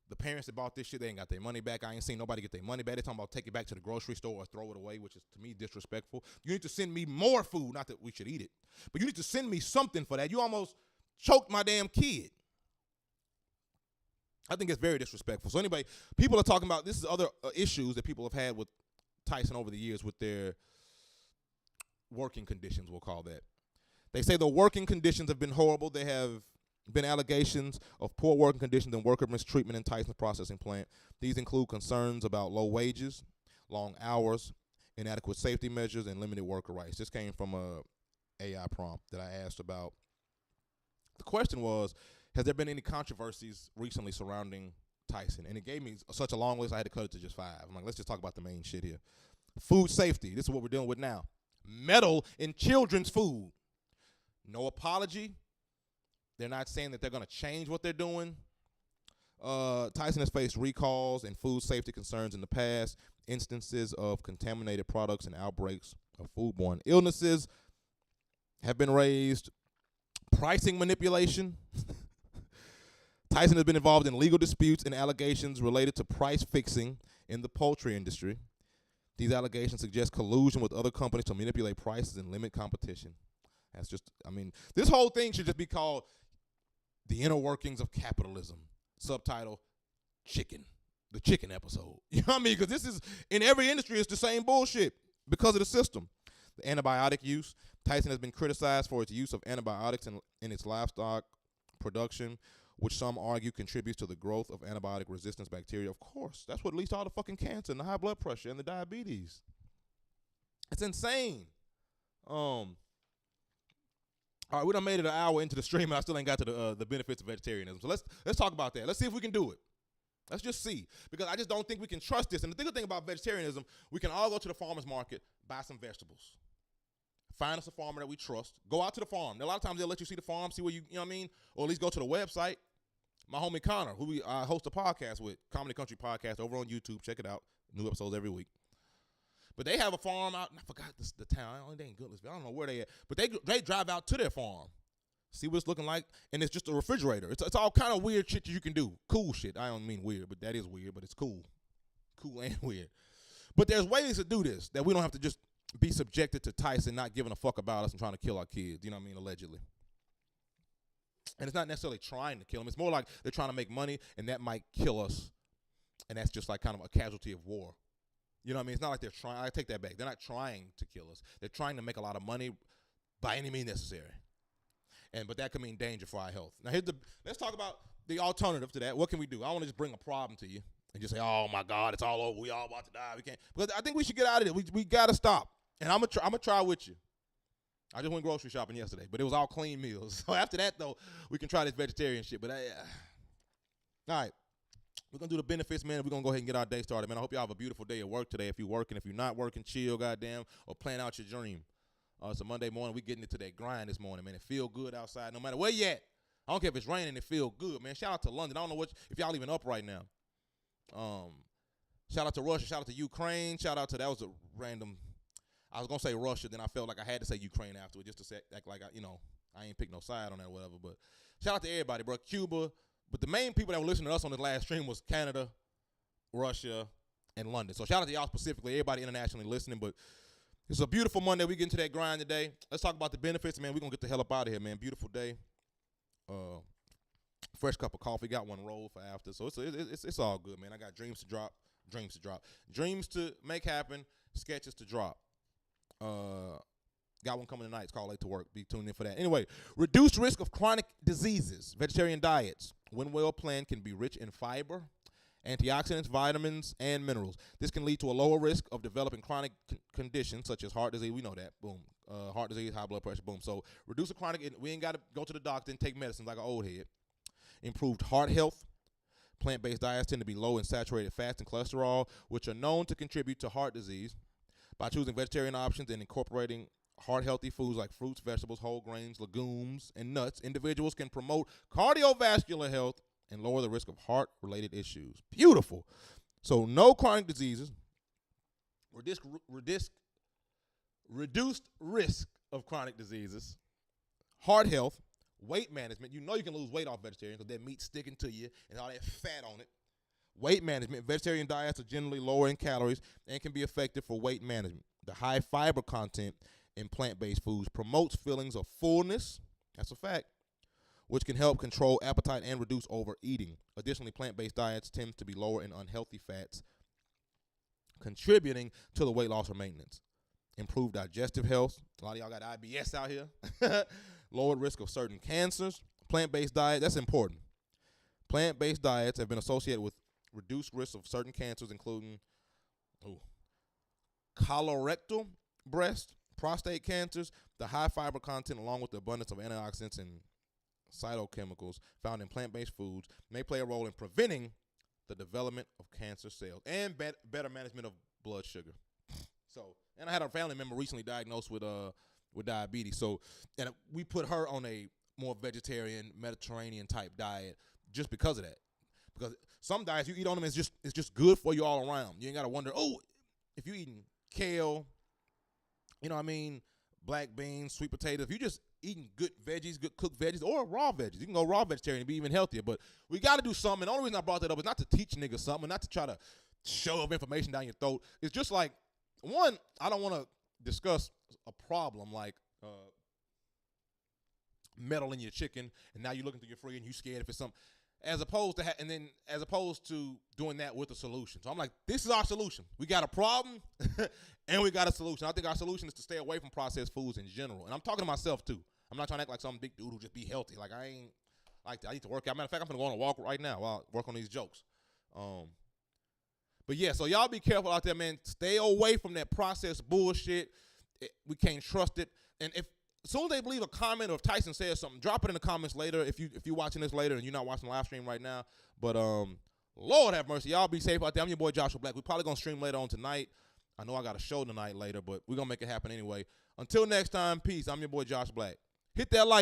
The parents that bought this shit, they ain't got their money back. I ain't seen nobody get their money back. They're talking about take it back to the grocery store or throw it away, which is, to me, disrespectful. You need to send me more food, not that we should eat it, but you need to send me something for that. You almost choked my damn kid. I think it's very disrespectful. So anyway, people are talking about, this is other issues that people have had with Tyson over the years with their working conditions, we'll call that. They say the working conditions have been horrible. They have been allegations of poor working conditions and worker mistreatment in Tyson's processing plant. These include concerns about low wages, long hours, inadequate safety measures, and limited worker rights. This came from a AI prompt that I asked about. The question was, Has there been any controversies recently surrounding Tyson? And it gave me such a long list, I had to cut it to just 5. I'm like, let's just talk about the main shit here. Food safety. This is what we're dealing with now. Metal in children's food. No apology. They're not saying that they're going to change what they're doing. Tyson has faced recalls and food safety concerns in the past. Instances of contaminated products and outbreaks of foodborne illnesses have been raised. Pricing manipulation. Tyson has been involved in legal disputes and allegations related to price fixing in the poultry industry. These allegations suggest collusion with other companies to manipulate prices and limit competition. That's just, I mean, this whole thing should just be called The Inner Workings of Capitalism. Subtitle, Chicken. The chicken episode. You know what I mean? Because this is, in every industry, it's the same bullshit because of the system. The antibiotic use. Tyson has been criticized for its use of antibiotics in its livestock production, which some argue contributes to the growth of antibiotic resistance bacteria. Of course, that's what leads to all the fucking cancer and the high blood pressure and the diabetes. It's insane. All right, we done made it an hour into the stream, and I still ain't got to the benefits of vegetarianism. So let's talk about that. Let's see if we can do it. Let's just see, because I just don't think we can trust this. And the thing about vegetarianism, we can all go to the farmer's market, buy some vegetables. Find us a farmer that we trust. Go out to the farm. A lot of times they'll let you see the farm, see where you know what I mean? Or at least go to the website. My homie Connor, who we host a podcast with, Comedy Country Podcast, over on YouTube. Check it out. New episodes every week. But they have a farm out, I forgot the town. They ain't good. I don't know where they at. But they drive out to their farm, see what it's looking like, and it's just a refrigerator. It's all kind of weird shit that you can do. Cool shit. I don't mean weird, but that is weird, but it's cool. Cool and weird. But there's ways to do this that we don't have to just be subjected to Tyson not giving a fuck about us and trying to kill our kids. You know what I mean? Allegedly. And it's not necessarily trying to kill them. It's more like they're trying to make money, and that might kill us. And that's just like kind of a casualty of war. You know what I mean? It's not like they're trying. I take that back. They're not trying to kill us. They're trying to make a lot of money by any means necessary. But that could mean danger for our health. Now, let's talk about the alternative to that. What can we do? I want to just bring a problem to you and just say, oh, my God, it's all over. We all about to die. We can't. Because I think we should get out of it. We got to stop. And I'm gonna try with you. I just went grocery shopping yesterday, but it was all clean meals. So after that, though, we can try this vegetarian shit. But all right. We're going to do the benefits, man. We're going to go ahead and get our day started, man. I hope y'all have a beautiful day at work today. If you're working, if you're not working, chill, goddamn, or plan out your dream. It's a Monday morning. We getting into that grind this morning, man. It feel good outside no matter where you at. I don't care if it's raining. It feel good, man. Shout out to London. I don't know if y'all even up right now. Shout out to Russia. Shout out to Ukraine. Shout out to, that was a random, I was going to say Russia. Then I felt like I had to say Ukraine afterward just to act like I ain't pick no side on that or whatever. But shout out to everybody, bro. Cuba. But the main people that were listening to us on this last stream was Canada, Russia, and London. So shout out to y'all specifically, everybody internationally listening. But it's a beautiful Monday. We get into that grind today. Let's talk about the benefits, man. We're going to get the hell up out of here, man. Beautiful day. Fresh cup of coffee. Got one roll for after. So it's all good, man. I got dreams to drop. Dreams to make happen. Sketches to drop. Got one coming tonight. It's called Late to Work. Be tuned in for that. Anyway, reduced risk of chronic diseases. Vegetarian diets, when well planned, can be rich in fiber, antioxidants, vitamins, and minerals. This can lead to a lower risk of developing chronic conditions such as heart disease. We know that. Boom. Heart disease, high blood pressure. Boom. So reduce the chronic. We ain't got to go to the doctor and take medicines like an old head. Improved heart health. Plant-based diets tend to be low in saturated fats and cholesterol, which are known to contribute to heart disease. By choosing vegetarian options and incorporating heart-healthy foods like fruits, vegetables, whole grains, legumes, and nuts, individuals can promote cardiovascular health and lower the risk of heart-related issues. Beautiful. So no chronic diseases, reduced risk of chronic diseases, heart health, weight management. You know you can lose weight off vegetarian because that meat's sticking to you and all that fat on it. Weight management. Vegetarian diets are generally lower in calories and can be effective for weight management. The high fiber content in plant-based foods promotes feelings of fullness, that's a fact, which can help control appetite and reduce overeating. Additionally, plant-based diets tend to be lower in unhealthy fats, contributing to the weight loss or maintenance. Improved digestive health. A lot of y'all got IBS out here. Lowered risk of certain cancers. Plant-based diet, that's important. Plant-based diets have been associated with reduced risk of certain cancers, including colorectal, breast, prostate cancers. The high fiber content, along with the abundance of antioxidants and phytochemicals found in plant-based foods may play a role in preventing the development of cancer cells and better management of blood sugar. So, and I had a family member recently diagnosed with diabetes. So, and we put her on a more vegetarian, Mediterranean type diet just because of that. Because some diets you eat on them it's just good for you all around. You ain't gotta wonder, if you eating kale, you know what I mean, black beans, sweet potatoes, if you just eating good veggies, good cooked veggies, or raw veggies, you can go raw vegetarian and be even healthier. But we gotta do something. And the only reason I brought that up is not to teach niggas something, not to try to shove information down your throat. It's just like, one, I don't want to discuss a problem like metal in your chicken, and now you're looking through your fridge and you scared if it's something, as opposed to doing that with a solution. So I'm like, this is our solution. We got a problem and we got a solution. I think our solution is to stay away from processed foods in general. And I'm talking to myself too. I'm not trying to act like some big dude who just be healthy. Like, I ain't like that. I need to work out. Matter of fact, I'm gonna go on a walk right now while I work on these jokes. But yeah, so y'all be careful out there, man. Stay away from that processed bullshit. We can't trust it. And as soon as they leave a comment, or if Tyson says something, drop it in the comments later. If you're watching this later and you're not watching the live stream right now. But Lord have mercy, y'all be safe out there. I'm your boy Joshua Black. We're probably gonna stream later on tonight. I know I got a show tonight later, but we're gonna make it happen anyway. Until next time, peace. I'm your boy Josh Black. Hit that like